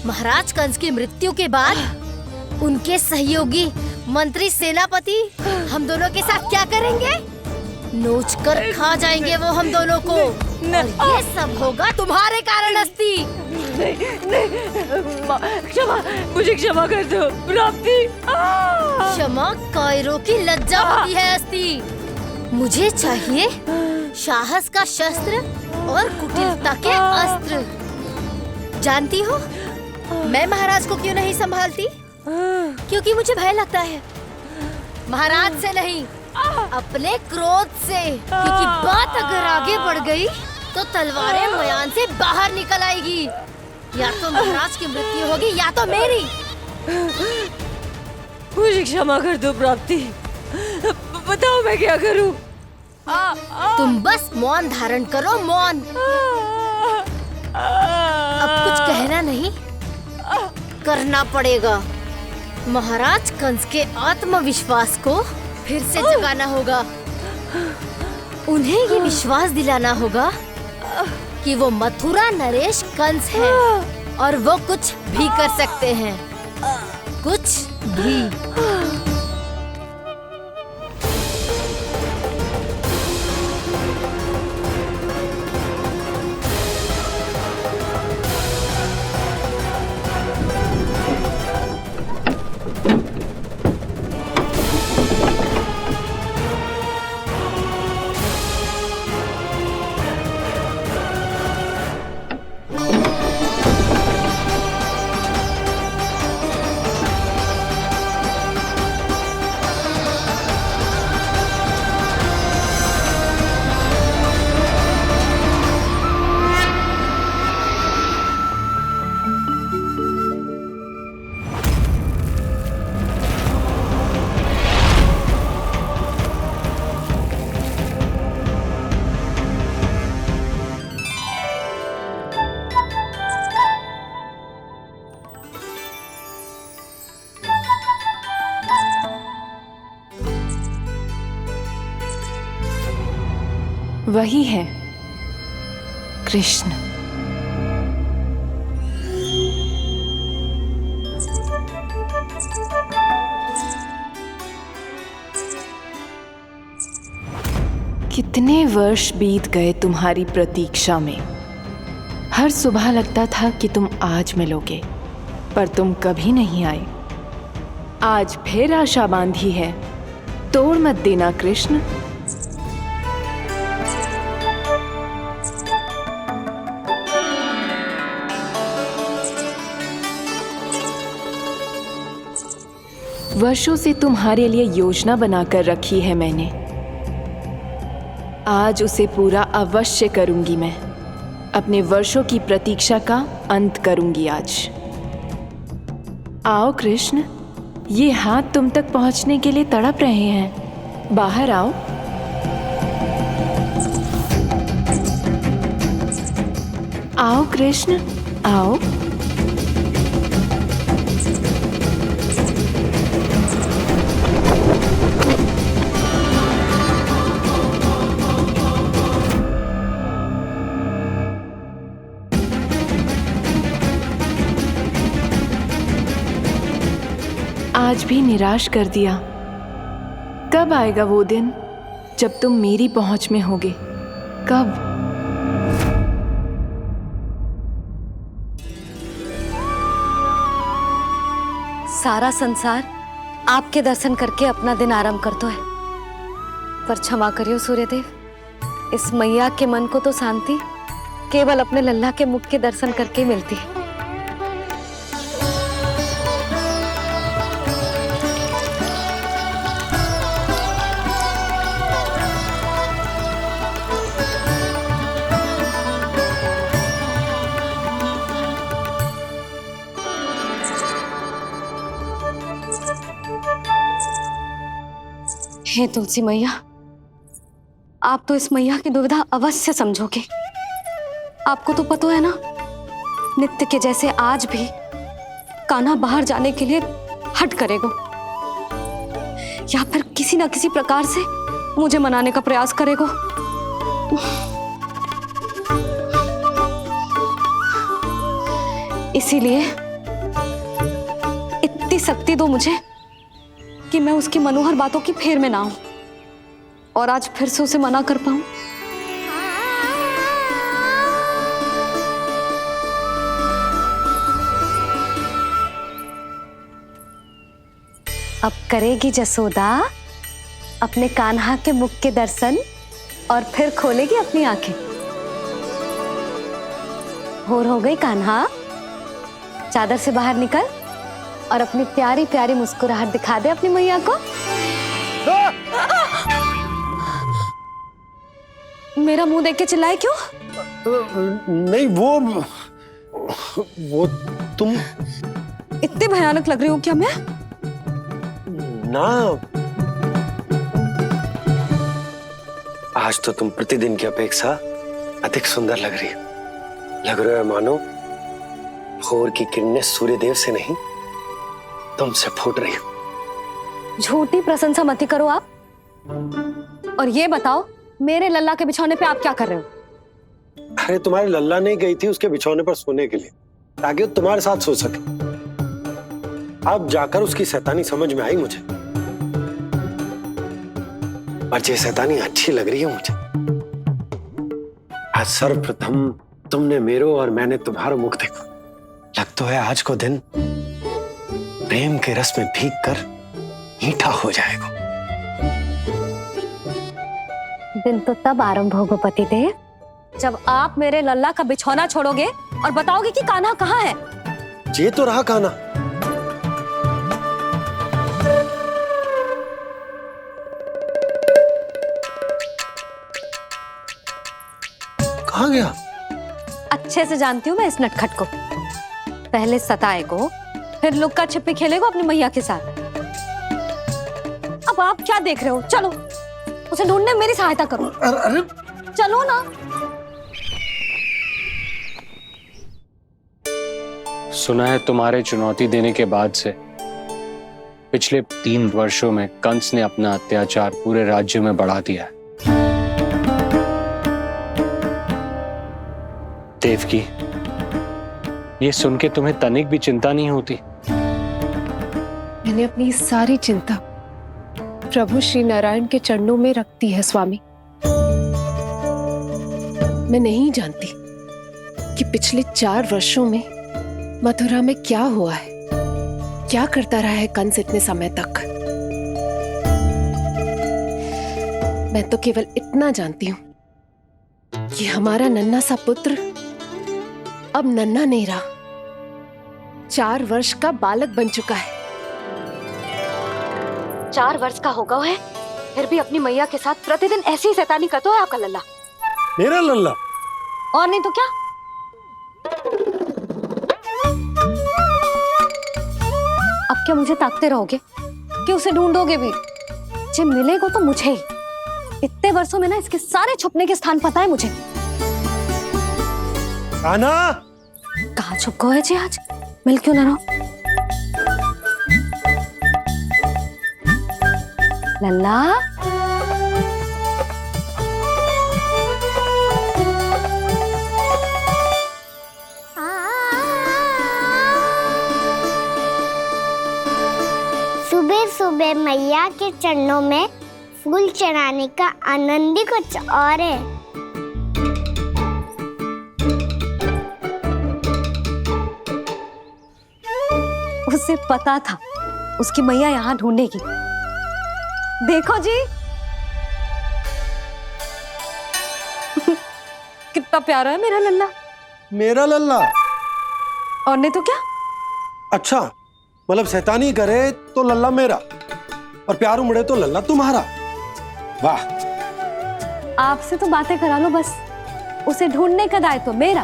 महाराज कंस की मृत्यु के बाद उनके सहयोगी मंत्री सेनापति हम दोनों के साथ क्या करेंगे? नोच कर खा जाएंगे वो हम दोनों को। और ये सब होगा तुम्हारे कारण अस्ति। क्षमा, मुझे क्षमा कर दो प्राप्ति। क्षमा कायरों की लज्जा होती है अस्ति। मुझे चाहिए साहस का शस्त्र और कुटिलता के अस्त्र। जानती हो मैं महाराज को क्यों नहीं संभालती? क्योंकि मुझे भय लगता है। महाराज से नहीं, अपने क्रोध से। क्योंकि बात अगर आगे बढ़ गई तो तलवारें मयान से बाहर निकल आएगी। या तो महाराज की मृत्यु होगी या तो मेरी। मुझे क्षमा कर दो प्राप्ति। बताओ मैं क्या करूं? तुम बस मौन धारण करो, मौन। अब कुछ कहना नहीं, करना पड़ेगा। महाराज कंस के आत्मविश्वास को फिर से जगाना होगा। उन्हें ये विश्वास दिलाना होगा कि वो मथुरा नरेश कंस है और वो कुछ भी कर सकते हैं, कुछ भी। वही है कृष्ण। कितने वर्ष बीत गए तुम्हारी प्रतीक्षा में। हर सुबह लगता था कि तुम आज मिलोगे, पर तुम कभी नहीं आए। आज फिर आशा बांधी है, तोड़ मत देना कृष्ण। वर्षों से तुम्हारे लिए योजना बनाकर रखी है मैंने। आज उसे पूरा अवश्य करूंगी मैं। अपने वर्षों की प्रतीक्षा का अंत करूंगी आज। आओ कृष्ण, ये हाथ तुम तक पहुंचने के लिए तड़प रहे हैं। बाहर आओ। आओ कृष्ण, आओ। आज भी निराश कर दिया। कब आएगा वो दिन जब तुम मेरी पहुंच में होगे? कब? सारा संसार आपके दर्शन करके अपना दिन आराम करता है, पर क्षमा करियो सूर्यदेव, इस मैया के मन को तो शांति केवल अपने लल्ला के मुख के दर्शन करके मिलती है। हे तुलसी मैया, आप तो इस मैया की दुविधा अवश्य समझोगे। आपको तो पता है ना, नित्य के जैसे आज भी कान्हा बाहर जाने के लिए हट करेगा, या फिर किसी ना किसी प्रकार से मुझे मनाने का प्रयास करेगा। इसीलिए इतनी शक्ति दो मुझे कि मैं उसकी मनोहर बातों की फेर में ना हूं और आज फिर से उसे मना कर पाऊं। अब करेगी जसोदा अपने कान्हा के मुख के दर्शन और फिर खोलेगी अपनी आंखें। भोर हो गई कान्हा, चादर से बाहर निकल और अपनी प्यारी प्यारी मुस्कुराहट दिखा दे अपनी मैया को। मेरा मुंह देख के चिल्लाए क्यों? नहीं, वो तुम इतने भयानक लग रही हो क्या मैं? ना, आज तो तुम प्रतिदिन की अपेक्षा अधिक सुंदर लग रही हो। लग रहा है मानो भोर की किरणें सूर्यदेव से नहीं तुमसे फूट रही हो। झूठी प्रशंसा मत करो आप। और ये बताओ, मेरे लल्ला के बिछौने पे आप क्या कर रहे हो? अरे तुम्हारे लल्ला नहीं गई थी उसके बिछौने पर सोने के लिए, ताकि वो तुम्हारे साथ सो सके। अब जाकर उसकी शैतानी समझ में आई मुझे, और ये शैतानी अच्छी लग रही है मुझे। आज सर्वप्रथम तुमने मेरो और मैंने तुम्हारा मुख देखा। लग तो है आज को दिन प्रेम के रस में भीग कर मीठा हो जाएगा। दिन तो तब आरंभ होगा पतिदेव, जब आप मेरे लल्ला का बिछौना छोड़ोगे और बताओगे कि कान्हा कहाँ है। ये तो रहा कान्हा। कहाँ गया? अच्छे से जानती हूँ मैं इस नटखट को। पहले सताएगो, फिर लुक्का छिपी खेलेगो अपनी मैया के साथ। अब आप क्या देख रहे हो? चलो उसे ढूंढने में मेरी सहायता करो। अरे चलो ना। सुना है तुम्हारे चुनौती देने के बाद से पिछले 3 वर्षों में कंस ने अपना अत्याचार पूरे राज्य में बढ़ा दिया है। देवकी, ये सुन के तुम्हें तनिक भी चिंता नहीं होती? मैंने अपनी सारी चिंता प्रभु श्री नारायण के चरणों में रख दी है स्वामी। मैं नहीं जानती कि पिछले 4 वर्षों में मथुरा में क्या हुआ है, क्या करता रहा है कंस इतने समय तक। मैं तो केवल इतना जानती हूं कि हमारा नन्हा सा पुत्र अब नन्हा नहीं रहा, 4 वर्ष का बालक बन चुका है। 4 वर्ष का होगा है, फिर भी अपनी मैया के साथ प्रतिदिन ऐसी ही शैतानी करता है आपका लल्ला। मेरा लल्ला? और नहीं तो क्या। अब क्या मुझे ताकते रहोगे कि उसे ढूंढोगे भी? जब मिलेगा तो मुझे ही। इतने वर्षों में ना इसके सारे छुपने के स्थान पता है मुझे। कान्हा, कहाँ छुप गए जी आज? मिल क्यों ना रहो? लल्ला, सुबह सुबह मैया के चरणों में फूल चढ़ाने का आनंद ही कुछ और है। उसे पता था उसकी मैया यहाँ ढूंढेगी। देखो जी कितना प्यारा है मेरा लल्ला। मेरा लल्ला? और नहीं तो क्या। अच्छा, मतलब शैतानी करे तो लल्ला मेरा और प्यार उमड़े तो लल्ला तुम्हारा। वाह। आपसे तो बातें करा लो बस, उसे ढूंढने का दायित्व मेरा,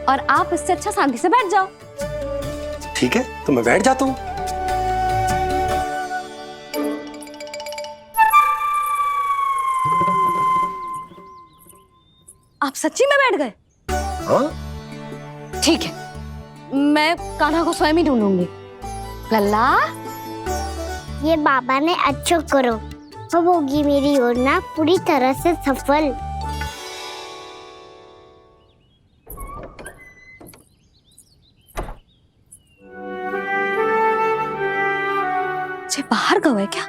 और आप इससे अच्छा शांति से बैठ जाओ। ठीक है, तो मैं बैठ जाता हूँ। आप सच्ची में बैठ गए? हाँ? ठीक है, मैं कान्हा को स्वयं ही ढूंढूंगी। लल्ला, ये बाबा ने अच्छा करो, अब होगी मेरी योजना पूरी तरह से सफल। जे बाहर गए क्या?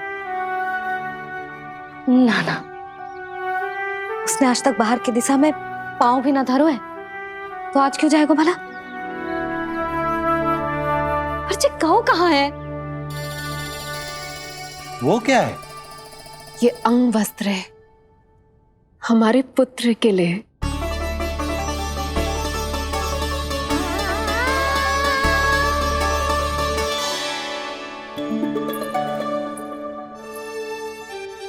ना ना, उसने आज तक बाहर की दिशा में पांव भी ना धरो है, तो आज क्यों जाएगा भला? पर जे कहो कहाँ है? वो क्या है? ये अंग वस्त्र है हमारे पुत्र के लिए।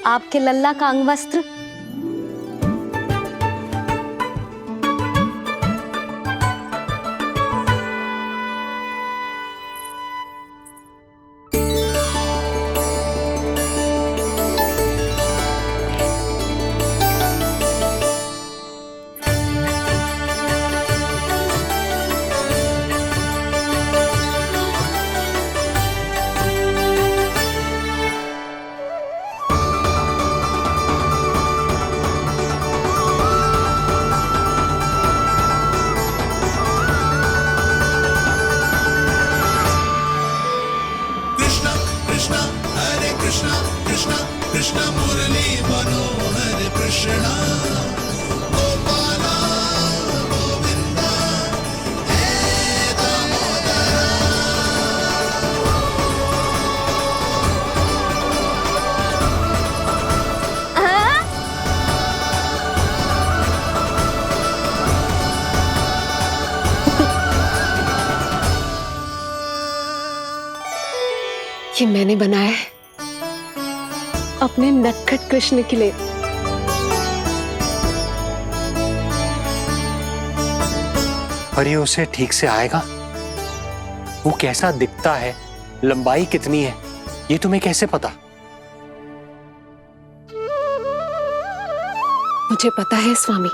आपके लल्ला का अंग वस्त्र? ये मैंने बनाया है अपने नटखट कृष्ण के लिए। पर ये उसे ठीक से आएगा? वो कैसा दिखता है, लंबाई कितनी है, ये तुम्हें कैसे पता? मुझे पता है स्वामी,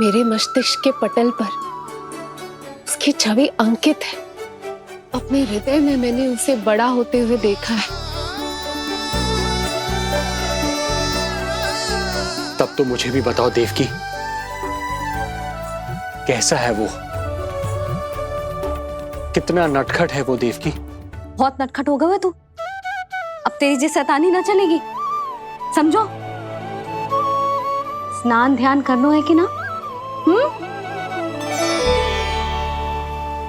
मेरे मस्तिष्क के पटल पर उसकी छवि अंकित है। अपने हृदय में मैंने उसे बड़ा होते हुए देखा है। तब तो मुझे भी बताओ देवकी, कैसा है वो? कितना नटखट है वो देवकी? बहुत नटखट हो गए हो तू। अब तेरी जी शैतानी ना चलेगी, समझो। स्नान ध्यान करना है कि ना?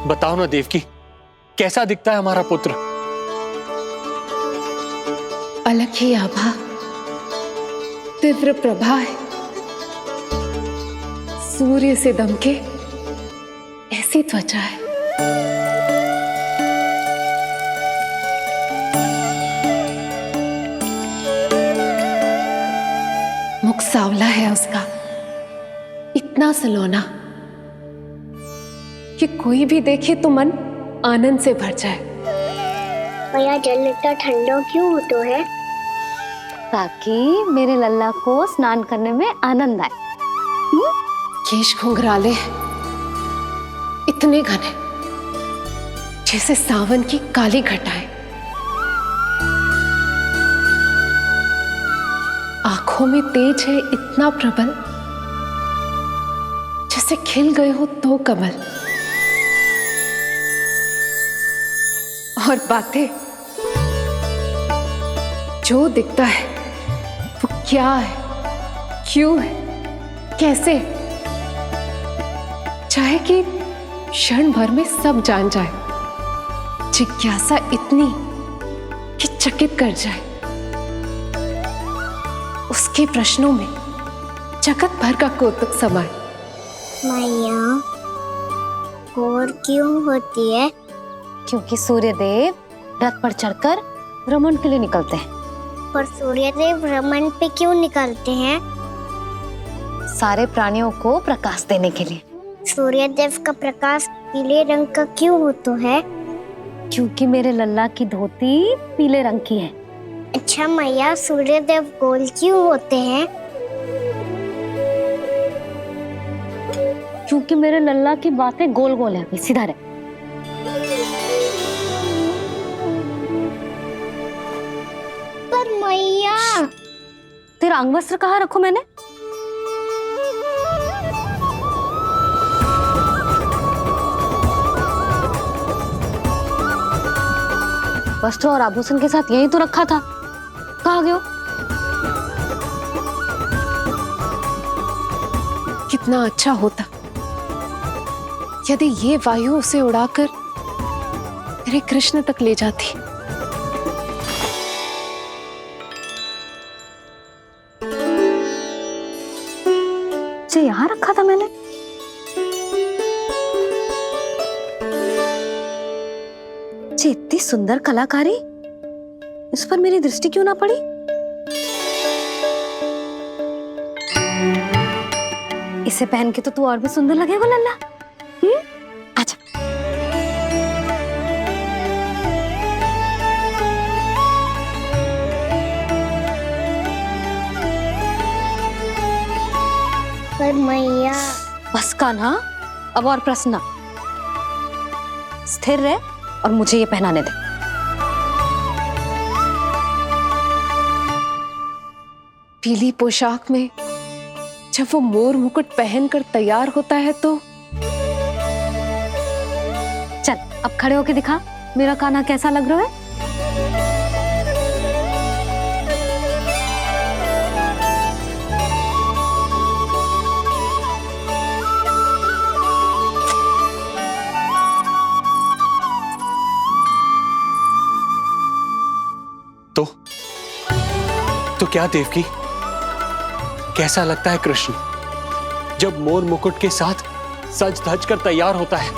बताओ ना देवकी, कैसा दिखता है हमारा पुत्र? अलग ही आभा, तीव्र प्रभा है, सूर्य से दमके ऐसी त्वचा है। मुख सांवला है उसका, इतना सलोना कि कोई भी देखे तो मन आनंद से भर जाए। भैया जल इतना ठंडा क्यों होता है? ताकि मेरे लल्ला को स्नान करने में आनंद आए। केश घुंघराले इतने घने जैसे सावन की काली घटाएं, आंखों में तेज है इतना प्रबल जैसे खिल गए हो दो कमल। और बातें, जो दिखता है वो क्या है, क्यों है, कैसे, चाहे कि क्षण भर में सब जान जाए। जिज्ञासा इतनी कि चकित कर जाए। उसके प्रश्नों में जगत भर का कौतुक समाए। मैया घोर क्यों होती है? क्योंकि सूर्यदेव रथ पर चढ़कर भ्रमण के लिए निकलते हैं। पर सूर्यदेव भ्रमण पे क्यों निकलते हैं? सारे प्राणियों को प्रकाश देने के लिए। सूर्यदेव का प्रकाश पीले रंग का क्यों होता है? क्योंकि मेरे लल्ला की धोती पीले रंग की है। अच्छा मैया, सूर्यदेव गोल क्यों होते हैं? क्योंकि मेरे लल्ला की बातें गोल गोल है, अभी सीधा रहे। पर मैया, तेरा अंगवस्त्र कहाँ रखूं मैंने? वस्त्र और आभूषण के साथ यही तो रखा था, कहाँ गए हो? कितना अच्छा होता यदि ये वायु उसे उड़ाकर मेरे कृष्ण तक ले जाती। जो यहाँ रखा था मैंने। जी इतनी सुंदर कलाकारी, इस पर मेरी दृष्टि क्यों ना पड़ी? इसे पहन के तो तू और भी सुंदर लगेगा लल्ला। आजा। पर मैया। बस कान्हा, अब और प्रश्न ना। स्थिर रह और मुझे ये पहनाने दे। पीली पोशाक में जब वो मोर मुकुट पहनकर तैयार होता है तो चल अब खड़े होके दिखा मेरा कान्हा कैसा लग रहा है। तो क्या देवकी, कैसा लगता है कृष्ण जब मोर मुकुट के साथ सज धज कर तैयार होता है?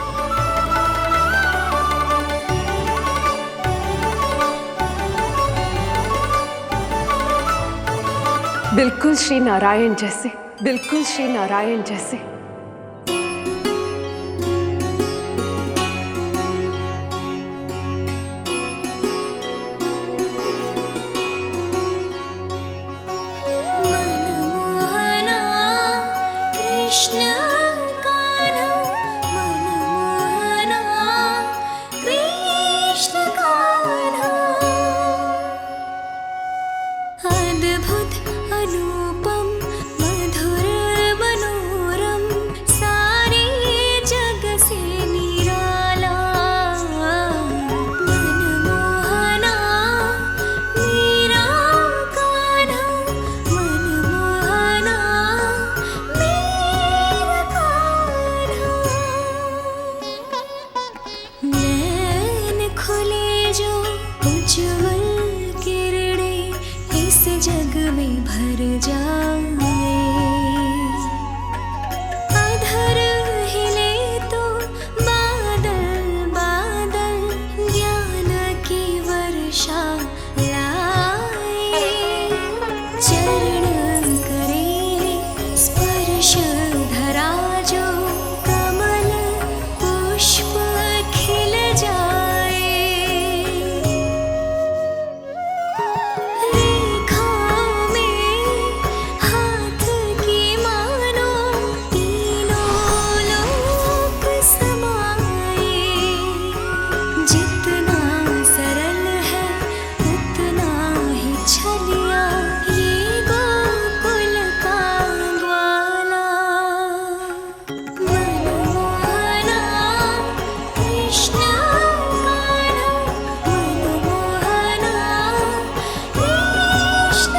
बिल्कुल श्री नारायण जैसे, बिल्कुल श्री नारायण जैसे। अद्भुत अनुपम मधुर मनोरम उतर जाए। अधर हिले तो बादल बादल ज्ञान की वर्षा लाए। चरण करे स्पर्श धरा जो कमल पुष्प खिल जाए। रेखाओं में हाथ की मानो तीनों लोक समाए। जितना सरल है उतना ही छलिया ये गोकुल का ग्वाला। मनमोहना कृष्ण कान्हा, मनमोहना कृष्ण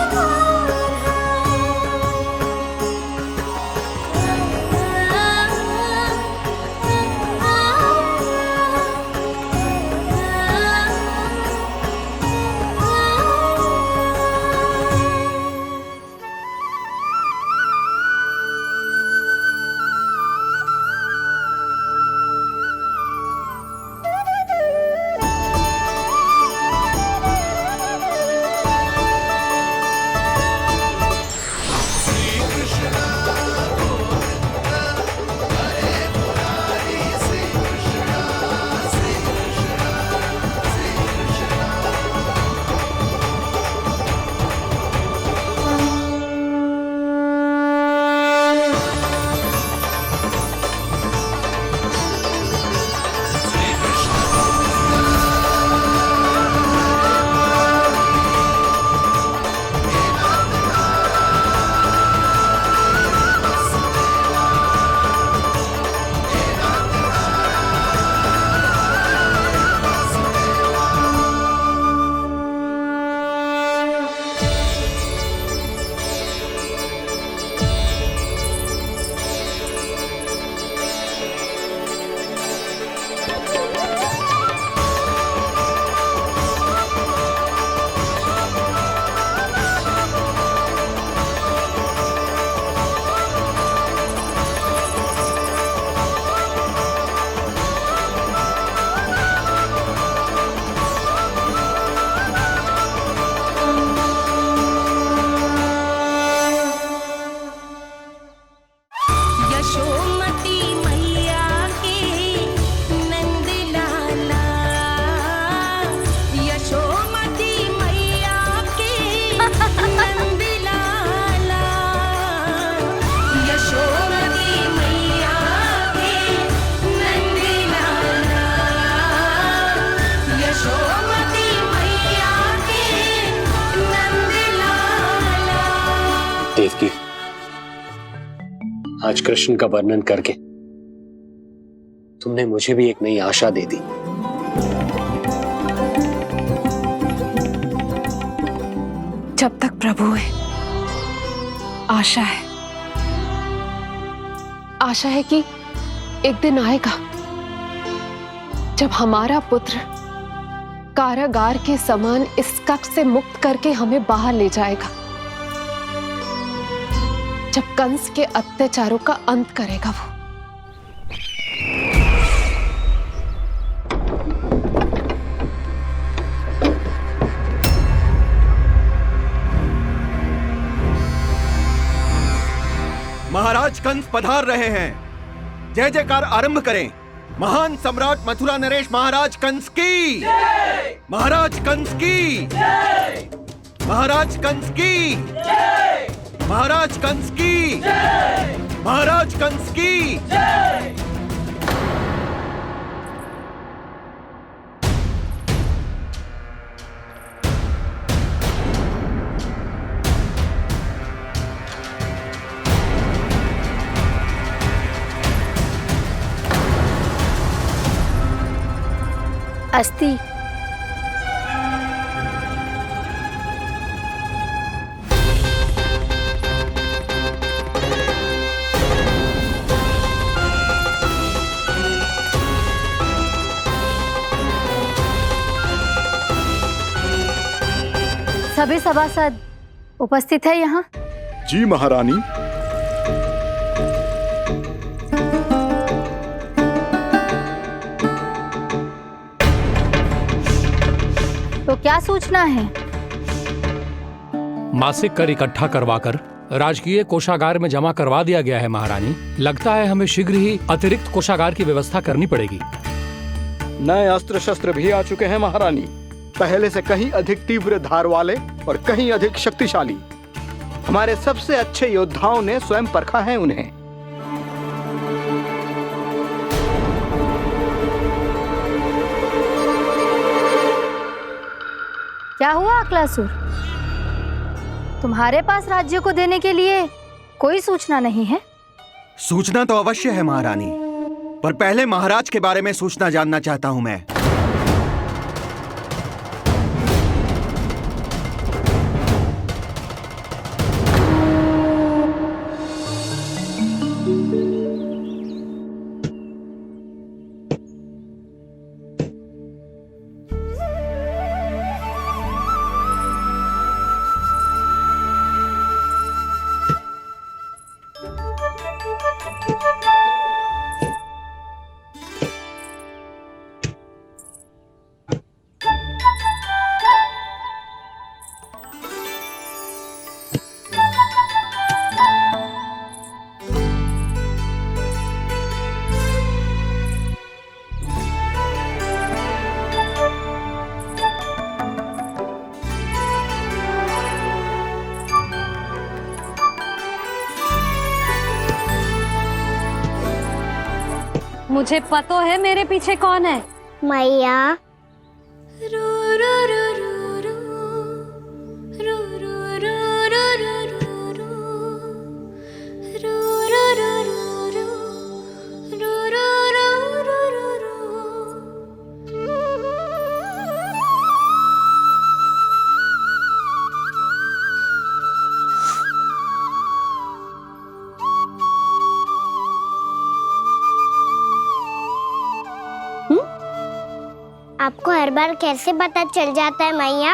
यशोमती मैया के नंद लाला। यशोमती मैया के नंद लाला। यशोमती मैया के नंद लाला। यशोमती मैया के नंद लाला। देवकी, आज कृष्ण का वर्णन करके तुमने मुझे भी एक नई आशा दे दी। जब तक प्रभु है आशा है। आशा है कि एक दिन आएगा जब हमारा पुत्र कारागार के समान इस कक्ष से मुक्त करके हमें बाहर ले जाएगा। जब कंस के अत्याचारों का अंत करेगा वो। महाराज कंस पधार रहे हैं। जय जयकार आरंभ करें। महान सम्राट मथुरा नरेश महाराज कंस की। महाराज कंस की। महाराज कंस की। महाराज कंस की। महाराज कंस की। अस्ति। सभी सभासद उपस्थित है यहाँ। जी महारानी। तो क्या सूचना है? मासिक कर इकट्ठा करवाकर राजकीय कोषागार में जमा करवा दिया गया है महारानी। लगता है हमें शीघ्र ही अतिरिक्त कोषागार की व्यवस्था करनी पड़ेगी। नए अस्त्र शस्त्र भी आ चुके हैं महारानी, पहले से कहीं अधिक तीव्र धार वाले और कहीं अधिक शक्तिशाली। हमारे सबसे अच्छे योद्धाओं ने स्वयं परखा है उन्हें। क्या हुआ अक्लासुर? तुम्हारे पास राज्य को देने के लिए कोई सूचना नहीं है? सूचना तो अवश्य है महारानी, पर पहले महाराज के बारे में सूचना जानना चाहता हूं मैं। मुझे पता है मेरे पीछे कौन है। मैया। आपको हर बार कैसे पता चल जाता है मैया?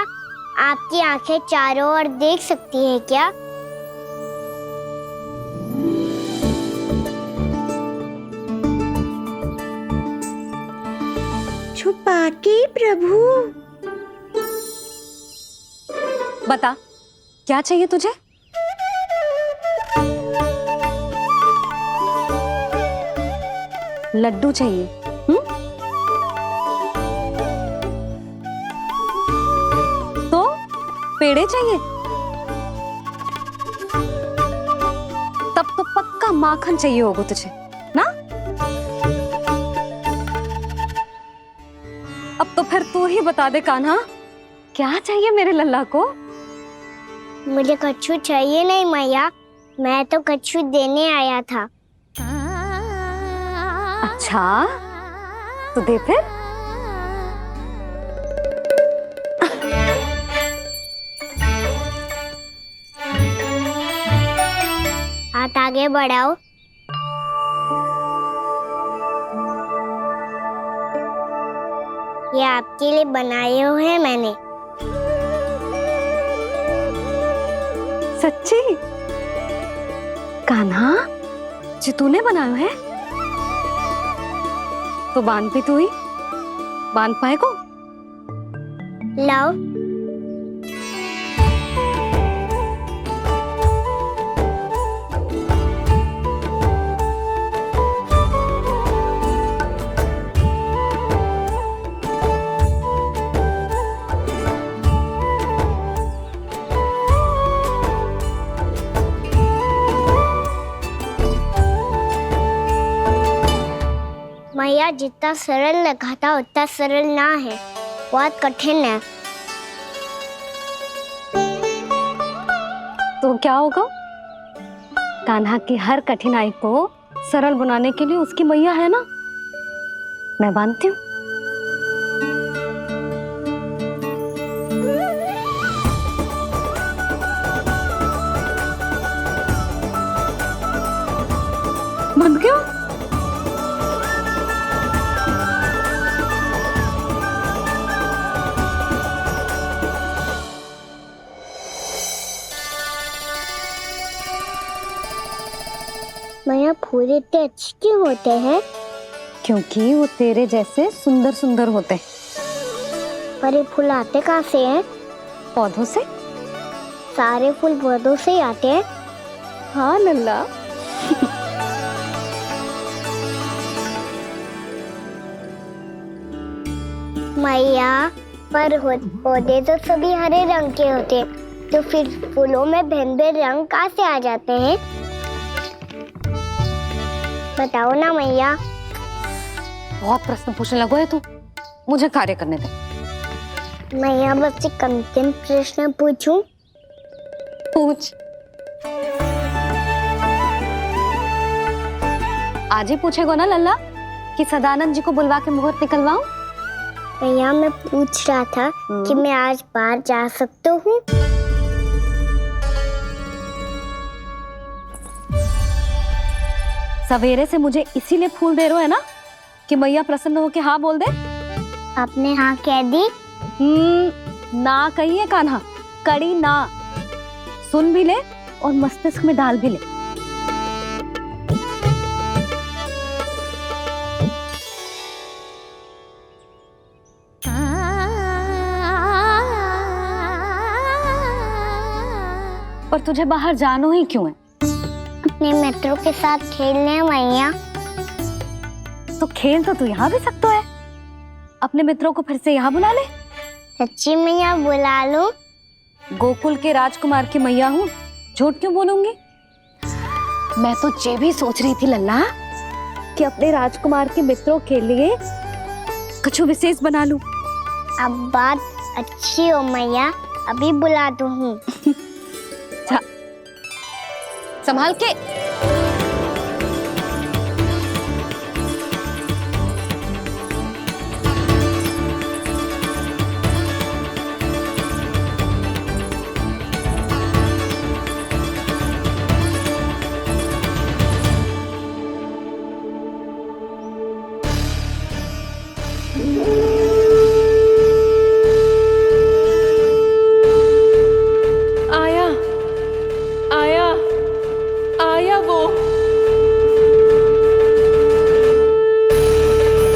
आपकी आंखें चारों ओर देख सकती है क्या? छुपा के प्रभु। बता, क्या चाहिए तुझे? लड्डू चाहिए? पेड़े चाहिए? तब तो पक्का माखन चाहिए होगा तुझे ना? अब तो फिर तू ही बता दे कान्हा, क्या चाहिए मेरे लल्ला को? मुझे कच्छू चाहिए नहीं मैया, मैं तो कच्छू देने आया था। अच्छा, तो दे फिर। हाथ आगे बढ़ाओ। ये आपके लिए बनाए हुए हैं मैंने। सच्ची? कान्हा, जी तूने बनाया है? तो बांध भी तू ही, बांध पाए को? लाओ। मैया, जितना सरल लगा था उतना सरल ना है, बहुत कठिन है। तो क्या होगा? कान्हा की हर कठिनाई को सरल बनाने के लिए उसकी मैया है ना, मैं मानती हूँ। बंद क्यों? मैया फूल इतने अच्छे क्यों होते हैं? क्योंकि वो तेरे जैसे सुंदर सुंदर होते हैं। पर ये फूल आते कहाँ से हैं? पौधों से। सारे फूल पौधों से ही आते हैं? हाँ लल्ला। मैया पर पौधे तो सभी हरे रंग के होते हैं, तो फिर फूलों में भिन्न भिन्न रंग कहाँ से आ जाते हैं? बताओ ना मैया। बहुत प्रश्न पूछने लगो है तू, मुझे कार्य करने दे। मैया बस एक अंतिम प्रश्न पूछूं? पूछ। आज ही पूछेगो ना लल्ला कि सदानंद जी को बुलवा के मुहूर्त निकलवाऊं? मैया मैं पूछ रहा था कि मैं आज बाहर जा सकता हूँ? सवेरे से मुझे इसीलिए फूल दे रहे हो है ना कि मैया प्रसन्न हो के हाँ बोल दे। आपने हाँ कह दी? ना कही है कान्हा, कड़ी ना। सुन भी ले और मस्तिष्क में डाल भी ले। पर तुझे बाहर जानो ही क्यों है? अपने मित्रों के साथ खेलने मैया। तो खेल तो तू यहाँ भी सकता है। अपने मित्रों को फिर से यहाँ बुला ले। सच्ची मैया बुला लो। गोकुल के राजकुमार की मैया हूँ, झूठ क्यों बोलूंगी? मैं तो ये भी सोच रही थी लल्ला कि अपने राजकुमार के मित्रों के लिए कुछ विशेष बना लूं। अब बात अच्छी हो मैया, अभी बुला दूँ। संभाल के।